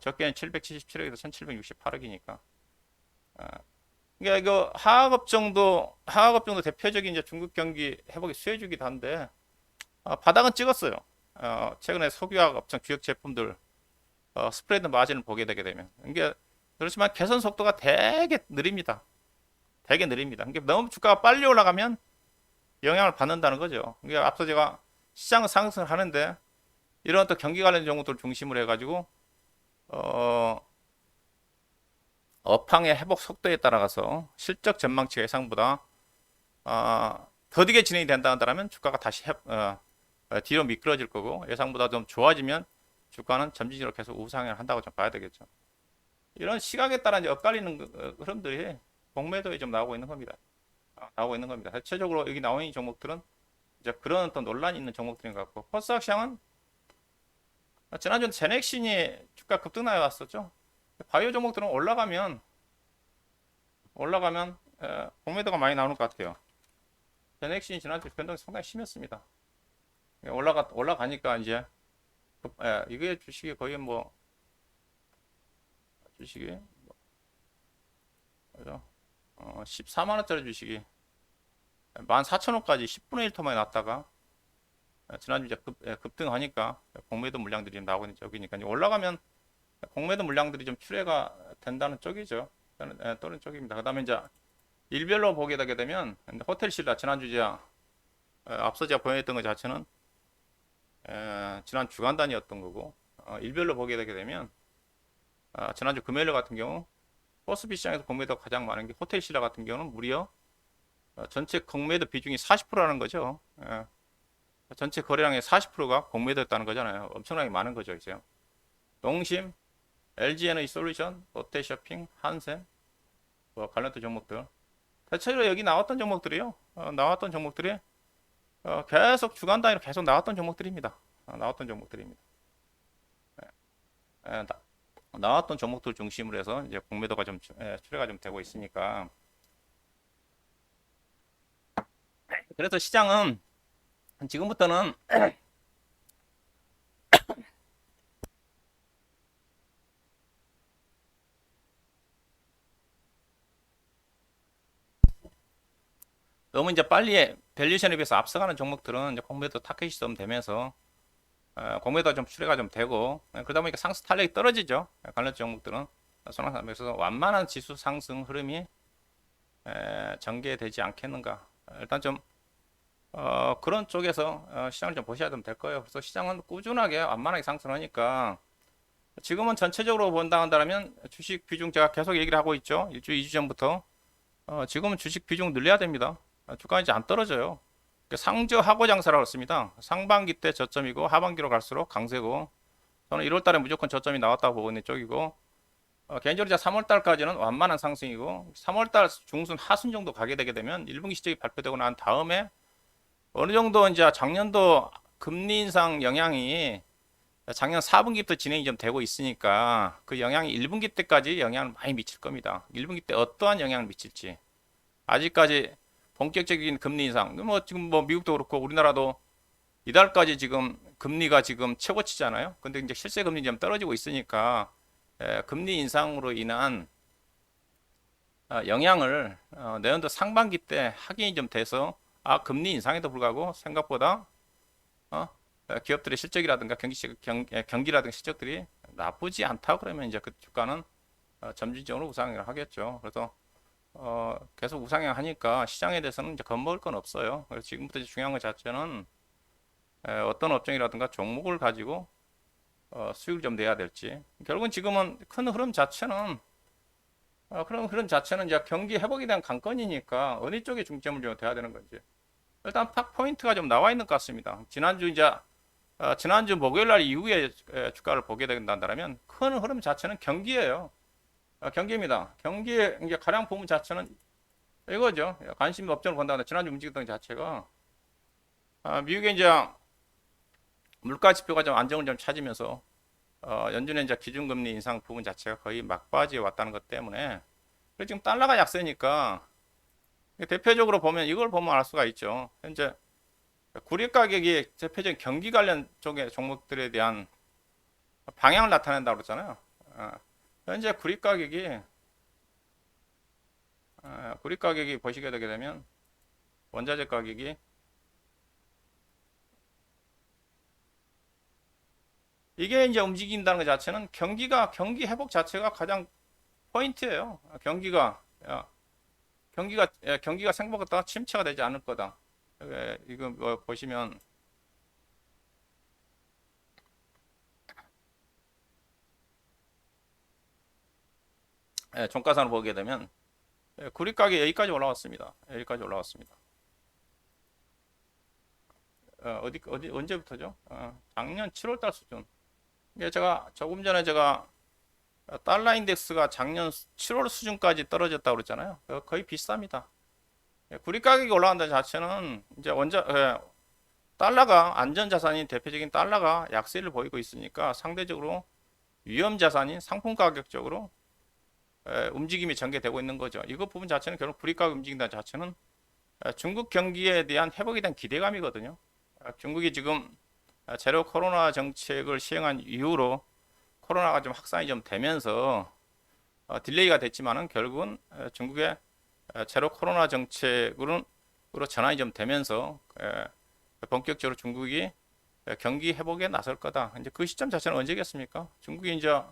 적게는 777억에서 1,768억이니까. 그러니까 이거 하하급 정도 대표적인 이제 중국 경기 회복이 수혜주기도 한데 바닥은 찍었어요. 최근에 석유화학 업종 주력 제품들 스프레드 마진을 보게 되게 되면 이게 그렇지만 개선 속도가 되게 느립니다. 그러니까 너무 주가가 빨리 올라가면 영향을 받는다는 거죠. 그러니까 앞서 제가 시장은 상승을 하는데 이런 또 경기 관련 종목들 중심으로 해가지고 업황의 회복 속도에 따라가서 실적 전망치가 예상보다 더디게 진행이 된다 한다면 주가가 다시 뒤로 미끄러질 거고, 예상보다 좀 좋아지면 주가는 점진적으로 계속 우상향을 한다고 좀 봐야 되겠죠. 이런 시각에 따라 이제 엇갈리는 흐름들이 공매도에 좀 나오고 있는 겁니다. 나오고 있는 겁니다. 대체적으로 여기 나와 있는 종목들은 이제 그런 또 논란이 있는 종목들인 것 같고, 코스닥시장은 지난주 제넥신이 주가 급등 나왔었죠. 바이오 종목들은 올라가면 공매도가 많이 나오는 것 같아요. 제넥신이 지난주 변동이 상당히 심했습니다. 올라가니까 이제 이게 주식이 거의 뭐 주식이 14만 원짜리 주식이 14,000원까지 10분의 1 토막이 났다가 지난주 이제 급등하니까 공매도 물량들이 나오고 있는 쪽이니까 올라가면 공매도 물량들이 좀 출회가 된다는 쪽이죠. 또는 쪽입니다. 그다음에 이제 일별로 보게 되면 호텔 신라 지난주 이제 앞서 제가 보여드렸던 것 자체는 지난 주간 단위였던 거고, 일별로 보게 되게 되면 지난주 금요일 같은 경우 코스피 시장에서 공매도가 가장 많은 게 호텔 신라 같은 경우는 무려 전체 공매도 비중이 40%라는 거죠. 전체 거래량의 40%가 공매도였다는 거잖아요. 엄청나게 많은 거죠, 이제. 농심, LG에너지 솔루션, 롯데쇼핑, 한샘, 뭐 관련된 종목들. 대체로 여기 나왔던 종목들이요. 나왔던 종목들이 계속 주간 단위로 계속 나왔던 종목들입니다. 나왔던 종목들입니다. 나왔던 종목들 중심으로 해서 이제 공매도가 좀 출회가 좀 되고 있으니까. 그래서 시장은 지금부터는 너무 이제 빨리 밸류션에 비해서 앞서가는 종목들은 이제 공매도 타켓이 좀 되면서 공매도가 좀 출회가 좀 되고, 그러다 보니까 상승 탄력이 떨어지죠. 관련 종목들은 그래서 완만한 지수 상승 흐름이 전개되지 않겠는가. 일단 좀 그런 쪽에서 시장을 좀 보셔야 될 거예요. 그래서 시장은 꾸준하게 완만하게 상승하니까 지금은 전체적으로 본다 한다면 주식 비중 제가 계속 얘기를 하고 있죠. 1주, 2주 전부터. 지금은 주식 비중 늘려야 됩니다. 주가는 이제 안 떨어져요. 상저하고 장사라고 했습니다. 상반기 때 저점이고 하반기로 갈수록 강세고, 저는 1월 달에 무조건 저점이 나왔다고 보고 있는 쪽이고, 개인적으로 이제 3월 달까지는 완만한 상승이고, 3월 달 중순 하순 정도 가게 되게 되면 1분기 실적이 발표되고 난 다음에 어느 정도 이제 작년도 금리 인상 영향이 작년 4분기부터 진행이 좀 되고 있으니까 그 영향이 1분기 때까지 영향을 많이 미칠 겁니다. 1분기 때 어떠한 영향을 미칠지. 아직까지 본격적인 금리 인상, 뭐 지금 뭐 미국도 그렇고 우리나라도 이달까지 지금 금리가 지금 최고치잖아요. 근데 이제 실제 금리 좀 떨어지고 있으니까 금리 인상으로 인한 영향을 내년도 상반기 때 확인이 좀 돼서 금리 인상에도 불구하고 생각보다 기업들의 실적이라든가 경기라든가 실적들이 나쁘지 않다 그러면 이제 그 주가는 점진적으로 우상향을 하겠죠. 그래서 계속 우상향 하니까 시장에 대해서는 이제 겁먹을 건 없어요. 그래서 지금부터 중요한 것 자체는 어떤 업종이라든가 종목을 가지고 수익을 좀 내야 될지. 결국은 지금은 큰 흐름 자체는 그런 흐름 자체는 이제 경기 회복에 대한 관건이니까 어느 쪽에 중점을 좀 둬야 되는 건지. 일단 딱 포인트가 좀 나와 있는 것 같습니다. 지난주 목요일 날 이후에 주가를 보게 된다면 큰 흐름 자체는 경기예요. 경기입니다. 경기의 이제 가량 부분 자체는 이거죠. 관심 업종을 본다는데 지난주 움직였던 자체가 미국의 이제 물가 지표가 좀 안정을 좀 찾으면서 연준의 이제 기준금리 인상 부분 자체가 거의 막바지에 왔다는 것 때문에 지금 달러가 약세니까 대표적으로 보면 이걸 보면 알 수가 있죠. 현재 구리 가격이 대표적인 경기 관련 쪽의 종목들에 대한 방향을 나타낸다고 그랬잖아요. 현재 구리 가격이 보시게 되게 되면 원자재 가격이 이게 이제 움직인다는 것 자체는 경기 회복 자체가 가장 포인트예요. 경기가 생각보다 침체가 되지 않을 거다. 이거 뭐 보시면 종가상으로 보게 되면 구리 가격 여기까지 올라왔습니다. 여기까지 올라왔습니다. 어디 언제부터죠? 작년 7월달 수준. 이게 제가 조금 전에 제가 달러 인덱스가 작년 7월 수준까지 떨어졌다고 그랬잖아요. 거의 비슷합니다. 구리 가격이 올라간다는 자체는 이제 달러가 안전자산인 대표적인 달러가 약세를 보이고 있으니까 상대적으로 위험자산인 상품 가격적으로 움직임이 전개되고 있는 거죠. 이거 부분 자체는 결국 구리 가격 움직인다는 자체는 중국 경기에 대한 회복에 대한 기대감이거든요. 중국이 지금 제로 코로나 정책을 시행한 이후로 코로나가 좀 확산이 좀 되면서 딜레이가 됐지만은 결국은 중국의 제로 코로나 정책으로 전환이 좀 되면서 본격적으로 중국이 경기 회복에 나설 거다. 이제 그 시점 자체는 언제겠습니까? 중국이 이제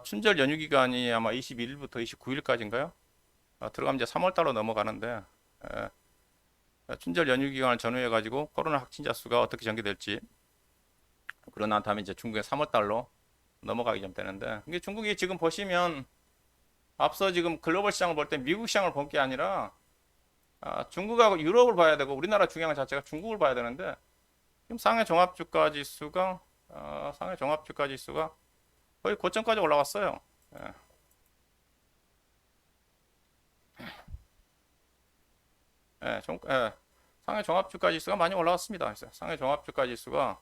춘절 연휴 기간이 아마 21일부터 29일까지인가요? 들어가면 이제 3월 달로 넘어가는데 춘절 연휴 기간을 전후해 가지고 코로나 확진자 수가 어떻게 전개될지 그러고 난 다음에 이제 중국의 3월 달로 넘어가기 좀 되는데 이게 중국이 지금 보시면 앞서 지금 글로벌 시장을 볼 때 미국 시장을 볼 게 아니라 중국하고 유럽을 봐야 되고 우리나라 중요한 자체가 중국을 봐야 되는데 지금 상해 종합주가 지수가 거의 고점까지 올라왔어요. 예. 상해 종합주가 지수가 많이 올라왔습니다. 상해 종합주가 지수가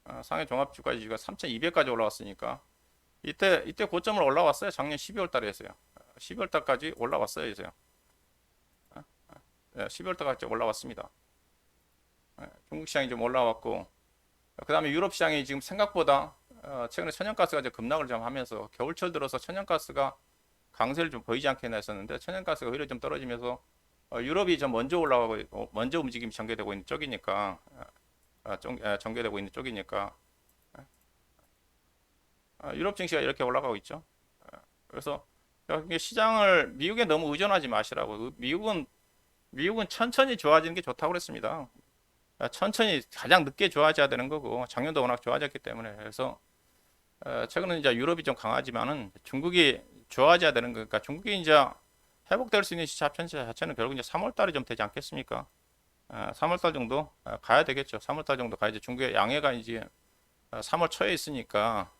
3,200까지 올라왔으니까 이때 고점을 올라왔어요. 작년 12월 달에 했어요. 12월 달까지 올라왔어요. 이제요. 12월 달까지 올라왔습니다. 중국 시장이 좀 올라왔고 그 다음에 유럽 시장이 지금 생각보다 최근에 천연가스가 이제 급락을 좀 하면서 겨울철 들어서 천연가스가 강세를 좀 보이지 않게 했었는데 천연가스가 오히려 좀 떨어지면서 유럽이 좀 먼저 올라가고 먼저 움직임이 전개되고 있는 쪽이니까 전개되고 있는 쪽이니까 유럽 증시가 이렇게 올라가고 있죠. 그래서 시장을 미국에 너무 의존하지 마시라고. 미국은 천천히 좋아지는 게 좋다고 그랬습니다. 천천히 가장 늦게 좋아져야 되는 거고 작년도 워낙 좋아졌기 때문에 그래서 최근에 이제 유럽이 좀 강하지만은 중국이 좋아져야 되는 거니까 중국이 이제 회복될 수 있는 시차 자체는 결국 이제 3월 달이 좀 되지 않겠습니까? 3월 달 정도 가야 되겠죠. 3월 달 정도 가야지 중국의 양해가 이제 3월 초에 있으니까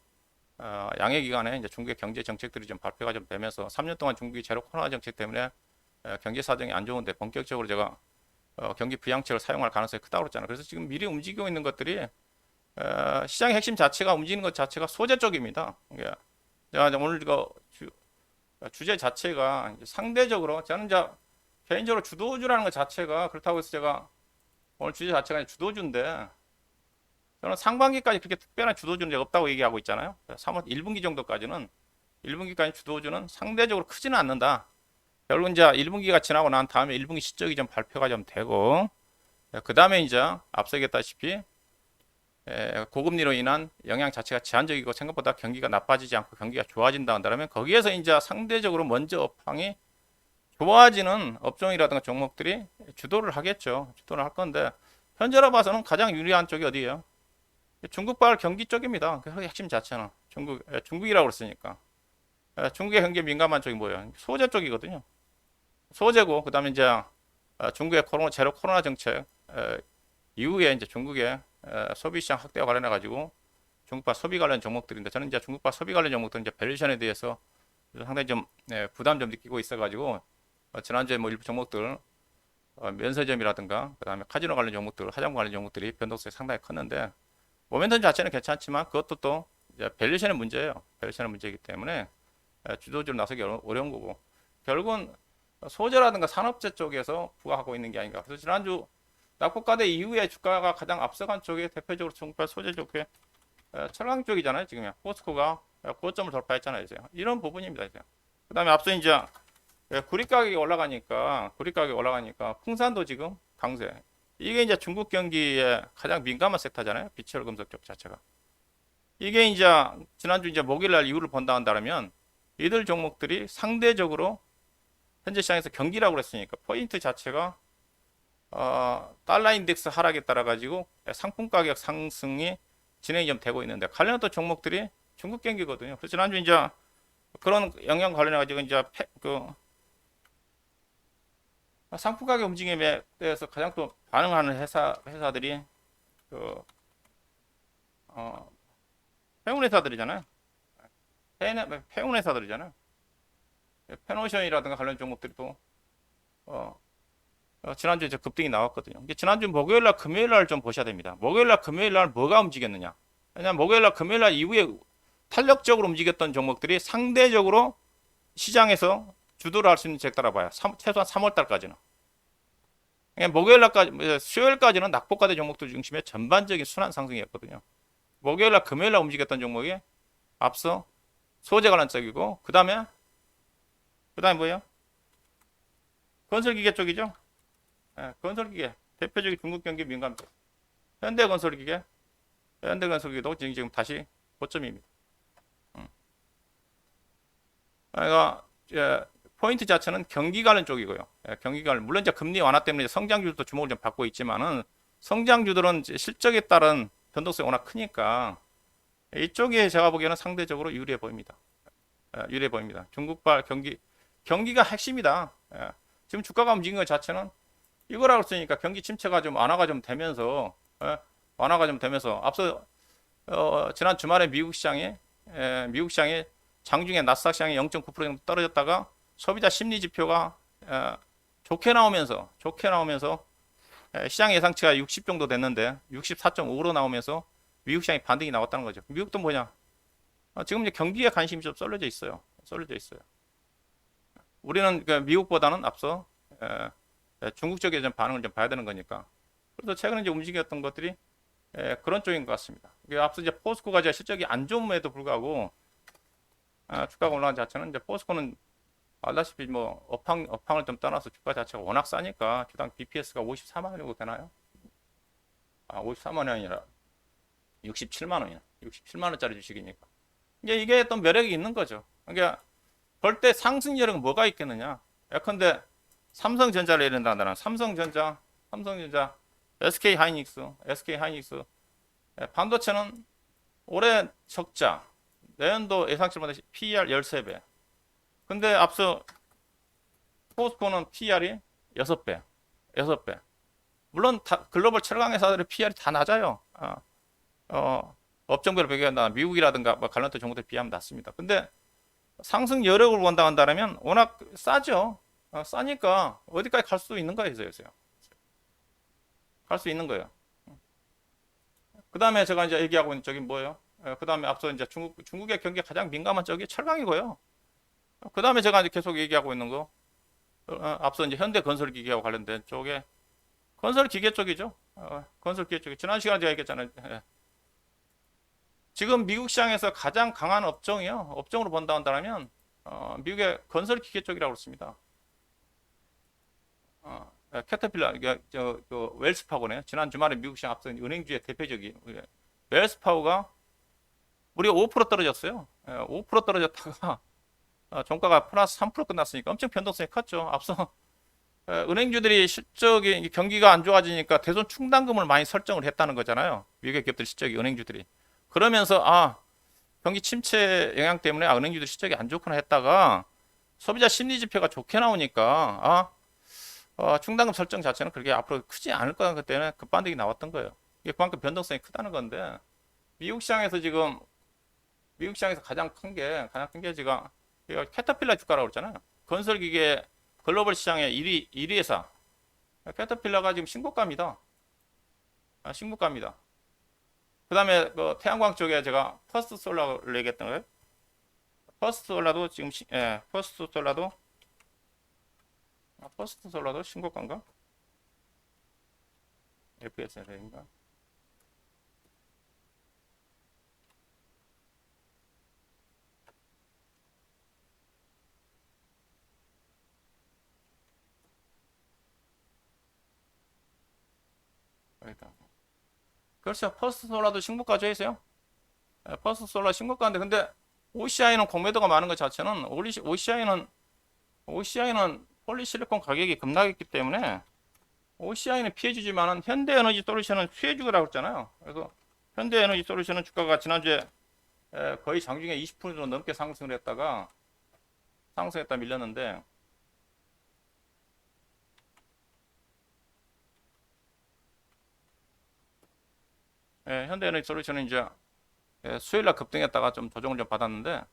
양해 기간에 이제 중국의 경제 정책들이 좀 발표가 좀 되면서 3년 동안 중국이 제로 코로나 정책 때문에 경제 사정이 안 좋은데 본격적으로 제가 경기 부양책을 사용할 가능성이 크다고 그랬잖아요. 그래서 지금 미리 움직이고 있는 것들이 시장의 핵심 자체가 움직이는 것 자체가 소재 쪽입니다. 제가 오늘 이거 주제 자체가 상대적으로 저는 이제 개인적으로 주도주라는 것 자체가 그렇다고 해서 제가 오늘 주제 자체가 주도주인데 저는 상반기까지 그렇게 특별한 주도주는 없다고 얘기하고 있잖아요. 3월 1분기 정도까지는 1분기까지 주도주는 상대적으로 크지는 않는다. 결국 이제 1분기가 지나고 난 다음에 1분기 실적이 좀 발표가 좀 되고 그 다음에 이제 앞서 얘기했다시피 고금리로 인한 영향 자체가 제한적이고 생각보다 경기가 나빠지지 않고 경기가 좋아진다 한다면 거기에서 이제 상대적으로 먼저 업황이 좋아지는 업종이라든가 종목들이 주도를 하겠죠. 주도를 할 건데 현재로 봐서는 가장 유리한 쪽이 어디예요? 중국발 경기 쪽입니다. 그 핵심 자체는 중국이라고 그랬으니까 중국의 경기에 민감한 쪽이 뭐예요? 소재 쪽이거든요. 소재고 그다음에 이제 중국의 제로 코로나 정책 이후에 이제 중국의 소비 시장 확대와 관련해 가지고 중국발 소비 관련 종목들인데 저는 이제 중국발 소비 관련 종목들은 이제 밸류션에 대해서 상당히 좀 부담 좀 느끼고 있어 가지고 지난주에 뭐 일부 종목들 면세점이라든가 그다음에 카지노 관련 종목들, 화장품 관련 종목들이 변동성이 상당히 컸는데 모멘텀 자체는 괜찮지만 그것도 또 이제 밸류션의 문제예요. 밸류션의 문제이기 때문에 주도주로 나서기 어려운 거고 결국은 소재라든가 산업재 쪽에서 부각하고 있는 게 아닌가. 그래서 지난주 낙폭과대 이후에 주가가 가장 앞서간 쪽이 대표적으로 중국발 소재 쪽에 철강 쪽이잖아요. 지금 포스코가 고점을 돌파했잖아요. 이제 이런 부분입니다. 이제 그다음에 앞서 이제 구리 가격이 올라가니까 풍산도 지금 강세. 이게 이제 중국 경기에 가장 민감한 섹터잖아요. 비철 금속 쪽 자체가. 이게 이제 지난주 이제 목요일날 이후를 본다 한다면 이들 종목들이 상대적으로 현재 시장에서 경기라고 그랬으니까 포인트 자체가 달러 인덱스 하락에 따라 가지고 상품 가격 상승이 진행이 좀 되고 있는데 관련된 종목들이 중국 경기거든요. 그래서 지난주 이제 그런 영향 관련해 가지고 이제 그 상품 가격 움직임에 대해서 가장 또 반응하는 회사들이 그 어, 해운 회사들이잖아요. 해운 회사들이잖아요. 페노션이라든가 관련 종목들이 또 어, 지난주에 이제 급등이 나왔거든요. 이게 지난주 목요일 날 금요일 날 좀 보셔야 됩니다. 목요일 날 금요일 날 뭐가 움직였느냐? 왜냐면 목요일 날 금요일 날 이후에 탄력적으로 움직였던 종목들이 상대적으로 시장에서 주도를 할 수 있는 섹터라 봐요. 최소한 3월 달까지는. 목요일 날까지, 수요일까지는 낙폭과대 종목들 중심의 전반적인 순환 상승이었거든요. 목요일 날 금요일 날 움직였던 종목이 앞서 소재 관련 쪽이고, 그 다음에 뭐예요? 건설기계 쪽이죠. 건설기계. 대표적인 중국 경기 민감 쪽. 현대건설기계. 현대건설기계도 지금 다시 고점입니다. 그러니까 포인트 자체는 경기 관련 쪽이고요. 경기 관련 물론 이제 금리 완화 때문에 성장주도 주목을 좀 받고 있지만은 성장주들은 실적에 따른 변동성이 워낙 크니까 이쪽에 제가 보기에는 상대적으로 유리해 보입니다. 유리해 보입니다. 중국발 경기가 핵심이다. 지금 주가가 움직인 것 자체는 이거라고 쓰니까 경기 침체가 좀 완화가 좀 되면서 앞서 지난 주말에 미국 시장이 장중에 나스닥 시장이 0.9% 정도 떨어졌다가 소비자 심리 지표가 좋게 나오면서 시장 예상치가 60 정도 됐는데 64.5로 나오면서 미국 시장이 반등이 나왔다는 거죠. 미국도 뭐냐? 지금 이제 경기에 관심이 좀 쏠려져 있어요. 우리는 미국보다는 앞서 중국 쪽에 좀 반응을 좀 봐야 되는 거니까. 그래서 최근에 이제 움직였던 것들이 그런 쪽인 것 같습니다. 앞서 이제 포스코가 이제 실적이 안 좋음에도 불구하고 주가가 올라간 자체는 이제 포스코는 알다시피 뭐 업황을 좀 떠나서 주가 자체가 워낙 싸니까 주당 BPS가 54만 원 정도 되나요? 54만 원이 아니라 67만 원이야. 67만 원짜리 주식이니까. 이게 어떤 매력이 있는 거죠. 그러니까 절대 상승 여력은 뭐가 있겠느냐? 예컨대 삼성전자를 예를 든다면 삼성전자, SK 하이닉스 반도체는 올해 적자, 내년도 예상치보다 PER 13배. 근데 앞서 포스코는 PER이 6배. 물론 글로벌 철강 회사들의 PER이 다 낮아요. 업종별로 비교한다. 미국이라든가 관련된 종목들 비하면 낮습니다. 근데 상승 여력을 본다 한다면 워낙 싸죠. 싸니까 어디까지 갈 수 있는 거예요. 갈 수 있는 거예요. 그 다음에 제가 이제 얘기하고 있는 쪽이 뭐예요? 그 다음에 앞서 이제 중국의 경기에 가장 민감한 쪽이 철강이고요. 그 다음에 제가 이제 계속 얘기하고 있는 거, 앞서 이제 현대건설기계와 관련된 쪽에 건설기계 쪽이죠. 건설기계 쪽이 지난 시간에 제가 얘기했잖아요. 지금 미국 시장에서 가장 강한 업종으로 본다 한다면 미국의 건설기계 쪽이라고 그렇습니다. 캐터필러, 웰스파고네. 지난 주말에 미국 시장 앞서 은행주의 대표적인 웰스파고가 우리가 5% 떨어졌어요. 5% 떨어졌다가 종가가 플러스 3% 끝났으니까 엄청 변동성이 컸죠. 앞서 은행주들이 실적이 경기가 안 좋아지니까 대손 충당금을 많이 설정을 했다는 거잖아요. 미국의 기업들 실적이 은행주들이. 그러면서 경기 침체 영향 때문에 은행주들 실적이 안 좋구나 했다가 소비자 심리 지표가 좋게 나오니까 충당금 설정 자체는 그렇게 앞으로 크지 않을 거라는 것 때문에 급반등이 나왔던 거예요. 이게 그만큼 변동성이 크다는 건데 미국 시장에서 가장 큰 게 지금 캐터필러 주가라고 그랬잖아요. 건설기계 글로벌 시장의 1위 회사 캐터필러가 지금 신고가입니다. 신고가입니다. 그 다음에 태양광 쪽에 제가 퍼스트 솔라를 얘기했던 거예요. 퍼스트 솔라도 신고가인가? FSL인가? 그렇죠. 퍼스트 솔라도 신고가죠, 있어요. 퍼스트 솔라 신고가인데, 근데 OCI는 공매도가 많은 것 자체는 OCI는 폴리실리콘 가격이 급락했기 때문에 OCI는 피해주지만은 현대에너지 솔루션은 수혜주라고 했잖아요. 그래서 현대에너지 솔루션은 주가가 지난주에 거의 장중에 20% 정도 넘게 상승을 했다가 상승했다 밀렸는데, 현대에너지솔루션은 이제 수요일날 급등했다가 좀 조정을 좀 받았는데,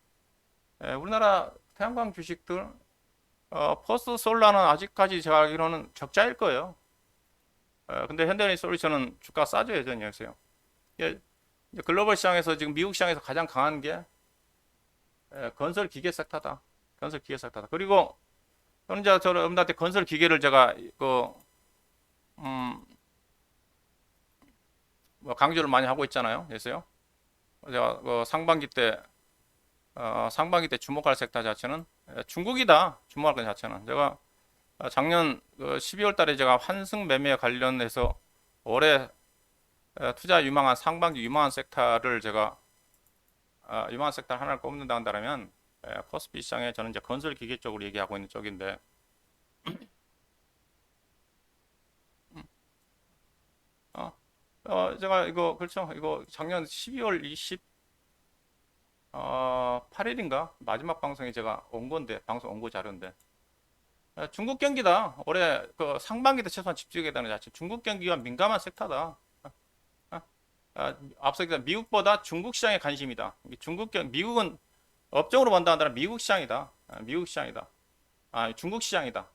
우리나라 태양광 주식들 퍼스트 솔라는 아직까지 제가 알기로는 적자일 거예요. 근데 현대에너지솔루션은 주가 싸죠, 여전히. 했어요. 이제 글로벌 시장에서 지금 미국 시장에서 가장 강한 게 건설 기계 섹터다. 건설 기계 섹터다. 그리고 저는 이제 여러분들한테 건설 기계를 제가 음, 뭐 강조를 많이 하고 있잖아요. 그래서요. 제가 상반기 때 주목할 섹터 자체는 중국이다. 주목할 것 자체는 제가 작년 12월 달에 제가 환승 매매 관련해서 올해 투자 유망한 상반기 유망한 섹터를 제가 유망한 섹터 하나를 꼽는다 한다면 코스피 시장에 저는 이제 건설 기계 쪽으로 얘기하고 있는 쪽인데 제가 이거 그렇죠. 이거 작년 12월 8일인가 마지막 방송에 제가 온 건데 방송 온거 자료인데 중국 경기다. 올해 그 상반기 때 최소한 집중해야 되는 자체. 중국 경기가 민감한 섹터다. 앞서 얘기한 미국보다 중국 시장에 관심이다. 미국은 업종으로 본다 한다면 미국 시장이다. 미국 시장이다. 중국 시장이다.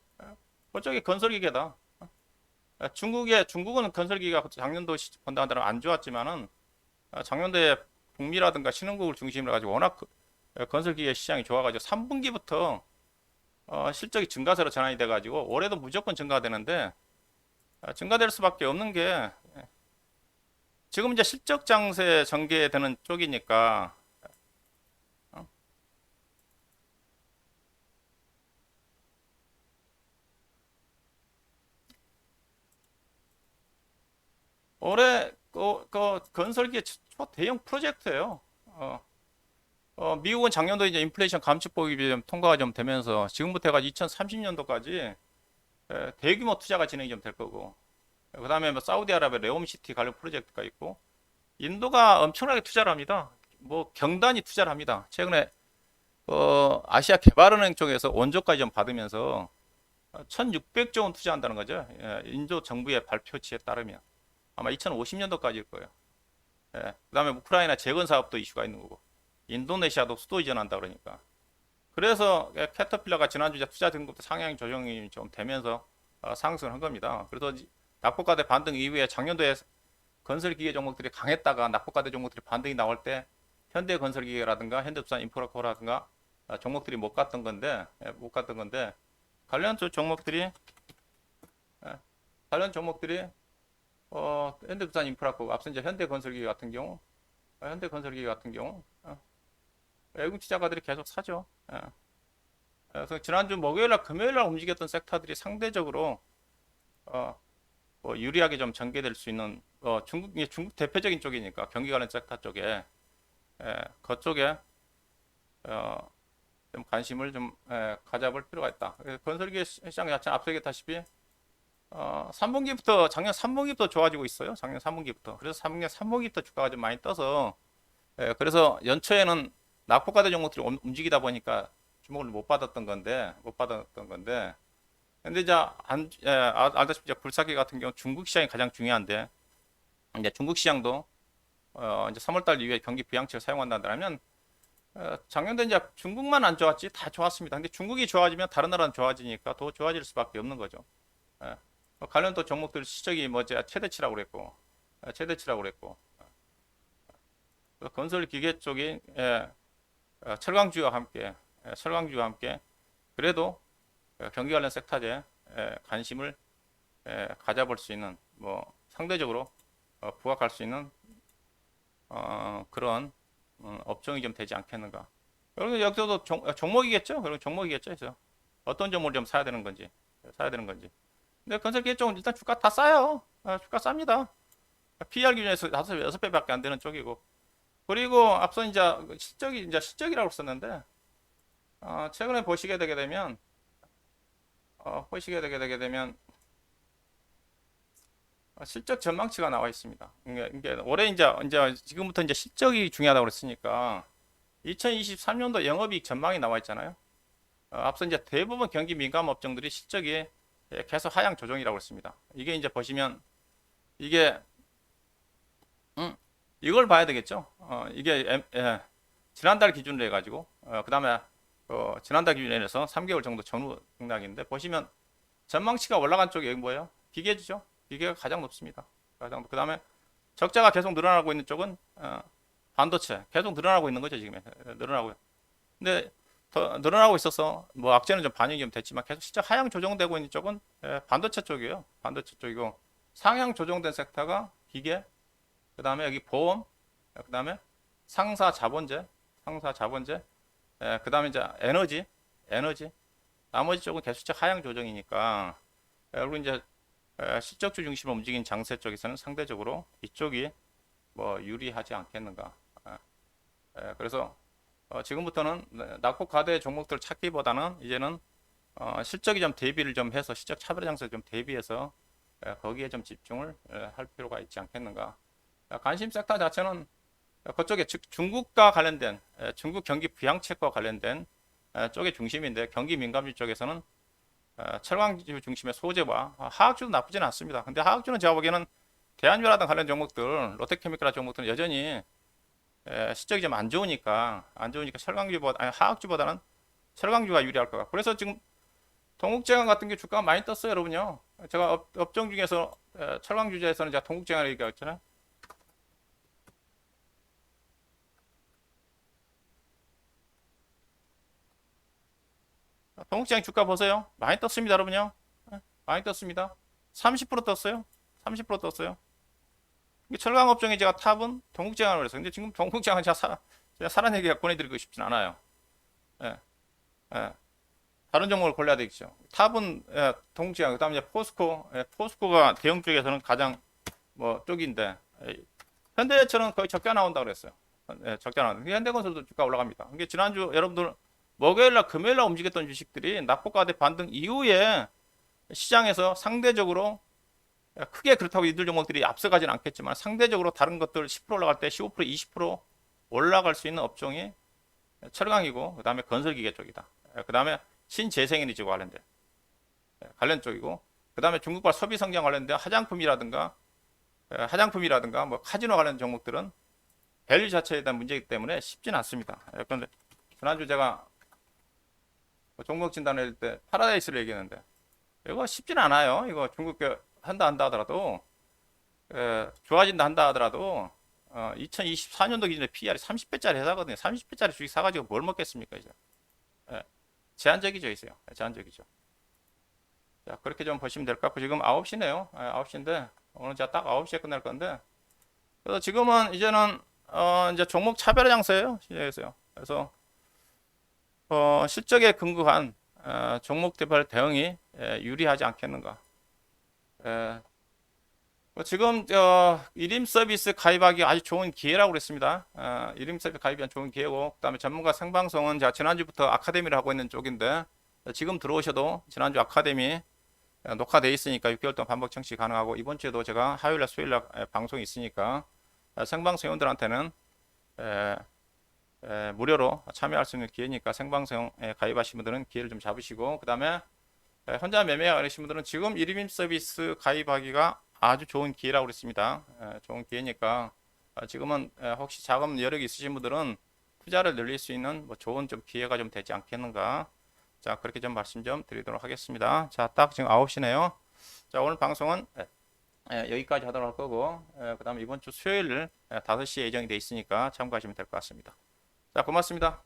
그쪽이 건설기계다. 중국은 건설기계가 작년도 본다 한다면 안 좋았지만은 작년도에 북미라든가 신흥국을 중심으로 가지고 워낙 건설기계 시장이 좋아가지고 3분기부터 실적이 증가세로 전환이 돼가지고 올해도 무조건 증가되는데 증가될 수밖에 없는 게 지금 이제 실적 장세 전개되는 쪽이니까 올해 그 건설기의 초대형 프로젝트예요. 미국은 작년도 이제 인플레이션 감축법이 좀 통과가 좀 되면서 지금부터 해가 2030년도까지 대규모 투자가 진행이 좀 될 거고, 그 다음에 뭐 사우디아라비아 레옴시티 관련 프로젝트가 있고, 인도가 엄청나게 투자를 합니다. 뭐 경단이 투자를 합니다. 최근에 아시아 개발은행 쪽에서 원조까지 좀 받으면서 1600조 원 투자한다는 거죠. 인도 정부의 발표치에 따르면 아마 2050년도까지일 거예요. 그 다음에 우크라이나 재건 사업도 이슈가 있는 거고, 인도네시아도 수도 이전한다 그러니까. 그래서 캐터필러가 지난주에 투자 등급도 상향 조정이 좀 되면서 상승을 한 겁니다. 그래서 낙폭과대 반등 이후에 작년도에 건설기계 종목들이 강했다가 낙폭과대 종목들이 반등이 나올 때 현대건설기계라든가 현대부산인프라코라든가 종목들이 못 갔던 건데 관련 종목들이 현대부산인프라코 앞서 이제 현대건설기계 같은 경우 외국 투자가들이 계속 사죠. 그래서 지난주 목요일날 금요일날 움직였던 섹터들이 상대적으로 뭐 유리하게 좀 전개될 수 있는 중국 대표적인 쪽이니까 경기 관련 섹터 쪽에 그쪽에 좀 관심을 좀 가져볼 필요가 있다. 건설기계 시장 자체는 앞서 얘기했다시피 작년 3분기부터 좋아지고 있어요. 작년 3분기부터. 그래서 3분기부터 주가가 좀 많이 떠서 그래서 연초에는 낙폭과대 종목들이 움직이다 보니까 주목을 못 받았던 건데 근데 이제 알다시피 이제 굴삭기 같은 경우 중국 시장이 가장 중요한데 이제 중국 시장도 이제 3월달 이후에 경기 부양책을 사용한다면 작년에 이제 중국만 안 좋았지 다 좋았습니다. 근데 중국이 좋아지면 다른 나라는 좋아지니까 더 좋아질 수밖에 없는 거죠. 관련 또 종목들 시적이 최대치라고 그랬고 건설 기계 쪽이 철강주와 함께 그래도 경기 관련 섹터에 관심을 가져볼 수 있는 뭐 상대적으로 부각할 수 있는 그런 업종이 좀 되지 않겠는가. 그리고 여기서도 종목이겠죠. 그리고 종목이겠죠. 그래서 어떤 종목을 좀 사야 되는 건지. 근데 건설 기계 쪽은 일단 주가 다 싸요. 주가 쌉니다. PER 기준에서 5배밖에 안 되는 쪽이고. 그리고 앞서 이제 실적이라고 썼는데 최근에 보시게 되게 되면 실적 전망치가 나와 있습니다. 이게 올해 이제 지금부터 이제 실적이 중요하다고 그랬으니까 2023년도 영업이익 전망이 나와 있잖아요. 앞서 이제 대부분 경기 민감 업종들이 실적이 계속 하향 조정이라고 했습니다. 이게 이제 보시면 이게 이걸 봐야 되겠죠. 이게 지난달 기준으로 해가지고 그 다음에 지난달 기준에 해서 3개월 정도 전후 등락인데 보시면 전망치가 올라간 쪽이 여기 뭐예요? 기계주죠. 기계가 가장 높습니다. 가장 그 다음에 적자가 계속 늘어나고 있는 쪽은 반도체 계속 늘어나고 있는 거죠. 지금 늘어나고요. 근데 더 늘어나고 있어서 뭐 악재는 좀 반영이 좀 됐지만 계속 실적 하향 조정되고 있는 쪽은 반도체 쪽이에요. 반도체 쪽이고 상향 조정된 섹터가 기계, 그 다음에 여기 보험, 그 다음에 상사 자본재, 그 다음에 이제 에너지, 나머지 쪽은 계속 실적 하향 조정이니까 그리고 이제 실적주 중심으로 움직인 장세 쪽에서는 상대적으로 이쪽이 뭐 유리하지 않겠는가. 그래서 지금부터는 낙폭 과대 종목들 찾기보다는 이제는 실적이 좀 대비를 좀 해서 실적 차별 장세에 좀 대비해서 거기에 좀 집중을 할 필요가 있지 않겠는가. 관심 섹터 자체는 그쪽에 즉 중국과 관련된 중국 경기 부양책과 관련된 쪽의 중심인데 경기 민감주 쪽에서는 철강주 중심의 소재와 화학주도 나쁘지는 않습니다. 근데 화학주는 제가 보기에는 대한유라든 관련 종목들, 롯데케미칼 종목들은 여전히 실적이 좀 안 좋으니까 철강주보다 아니 화학주보다는 철강주가 유리할 것 같고 그래서 지금 동국제강 같은 게 주가가 많이 떴어요, 여러분요. 제가 업종 중에서 철강주제에서는 제가 동국제강을 얘기했잖아요. 동국제강 주가 보세요. 많이 떴습니다, 여러분요. 많이 떴습니다. 30% 떴어요. 30% 떴어요. 철강 업종에 제가 탑은 동국제강을 그랬어요. 근데 지금 동국제강은 제가 사란 얘기 보내드리고 싶진 않아요. 예, 예. 다른 종목을 골라야 되겠죠. 탑은 동국제강, 그다음에 이제 포스코가 대형 쪽에서는 가장 뭐 쪽인데 현대제철은 거의 적자 나온다 그랬어요. 적자 나온다. 현대건설도 주가 올라갑니다. 이게 지난주 여러분들 목요일날 금요일날 움직였던 주식들이 낙폭과대 반등 이후에 시장에서 상대적으로 크게 그렇다고 이들 종목들이 앞서가지는 않겠지만 상대적으로 다른 것들 10% 올라갈 때 15% 20% 올라갈 수 있는 업종이 철강이고 그 다음에 건설기계 쪽이다. 그 다음에 신재생에너지 관련 쪽이고 그 다음에 중국발 소비 성장 관련된 화장품이라든가 뭐 카지노 관련 종목들은 밸류 자체에 대한 문제이기 때문에 쉽지는 않습니다. 그런데 지난주 제가 종목 진단을 할 때 파라다이스를 얘기했는데 이거 쉽지는 않아요. 이거 중국 한다 하더라도 좋아진다 한다 하더라도 2024년도 기준에 PR이 30배짜리 회사거든요. 30배짜리 주식 사가지고 뭘 먹겠습니까 이제. 제한적이죠 있어요. 제한적이죠. 자 그렇게 좀 보시면 될 것 같고 지금 9시네요. 9시인데 오늘 제가 딱 9시에 끝날 건데 그래서 지금은 이제는 이제 종목 차별 장세예요. 시장에서요. 그래서 실적에 근거한 종목별 대응이 유리하지 않겠는가. 지금 1임 서비스 가입하기 아주 좋은 기회라고 그랬습니다. 1임 서비스 가입이 좋은 기회고 그다음에 전문가 생방송은 제가 지난주부터 아카데미를 하고 있는 쪽인데 지금 들어오셔도 지난주 아카데미 녹화돼 있으니까 6개월 동안 반복 청취 가능하고 이번 주에도 제가 화요일날 수요일날 방송이 있으니까 생방송 회원들한테는 무료로 참여할 수 있는 기회니까 생방송 가입하신 분들은 기회를 좀 잡으시고 그 다음에 혼자 매매가 어려우신 분들은 지금 1임 서비스 가입하기가 아주 좋은 기회라고 그랬습니다. 좋은 기회니까 지금은 혹시 자금 여력이 있으신 분들은 투자를 늘릴 수 있는 뭐 좋은 좀 기회가 좀 되지 않겠는가. 자 그렇게 좀 말씀 좀 드리도록 하겠습니다. 자 딱 지금 9시네요. 자 오늘 방송은 여기까지 하도록 할 거고 그 다음에 이번 주 수요일 5시에 예정이 되어 있으니까 참고하시면 될 것 같습니다. 자 고맙습니다.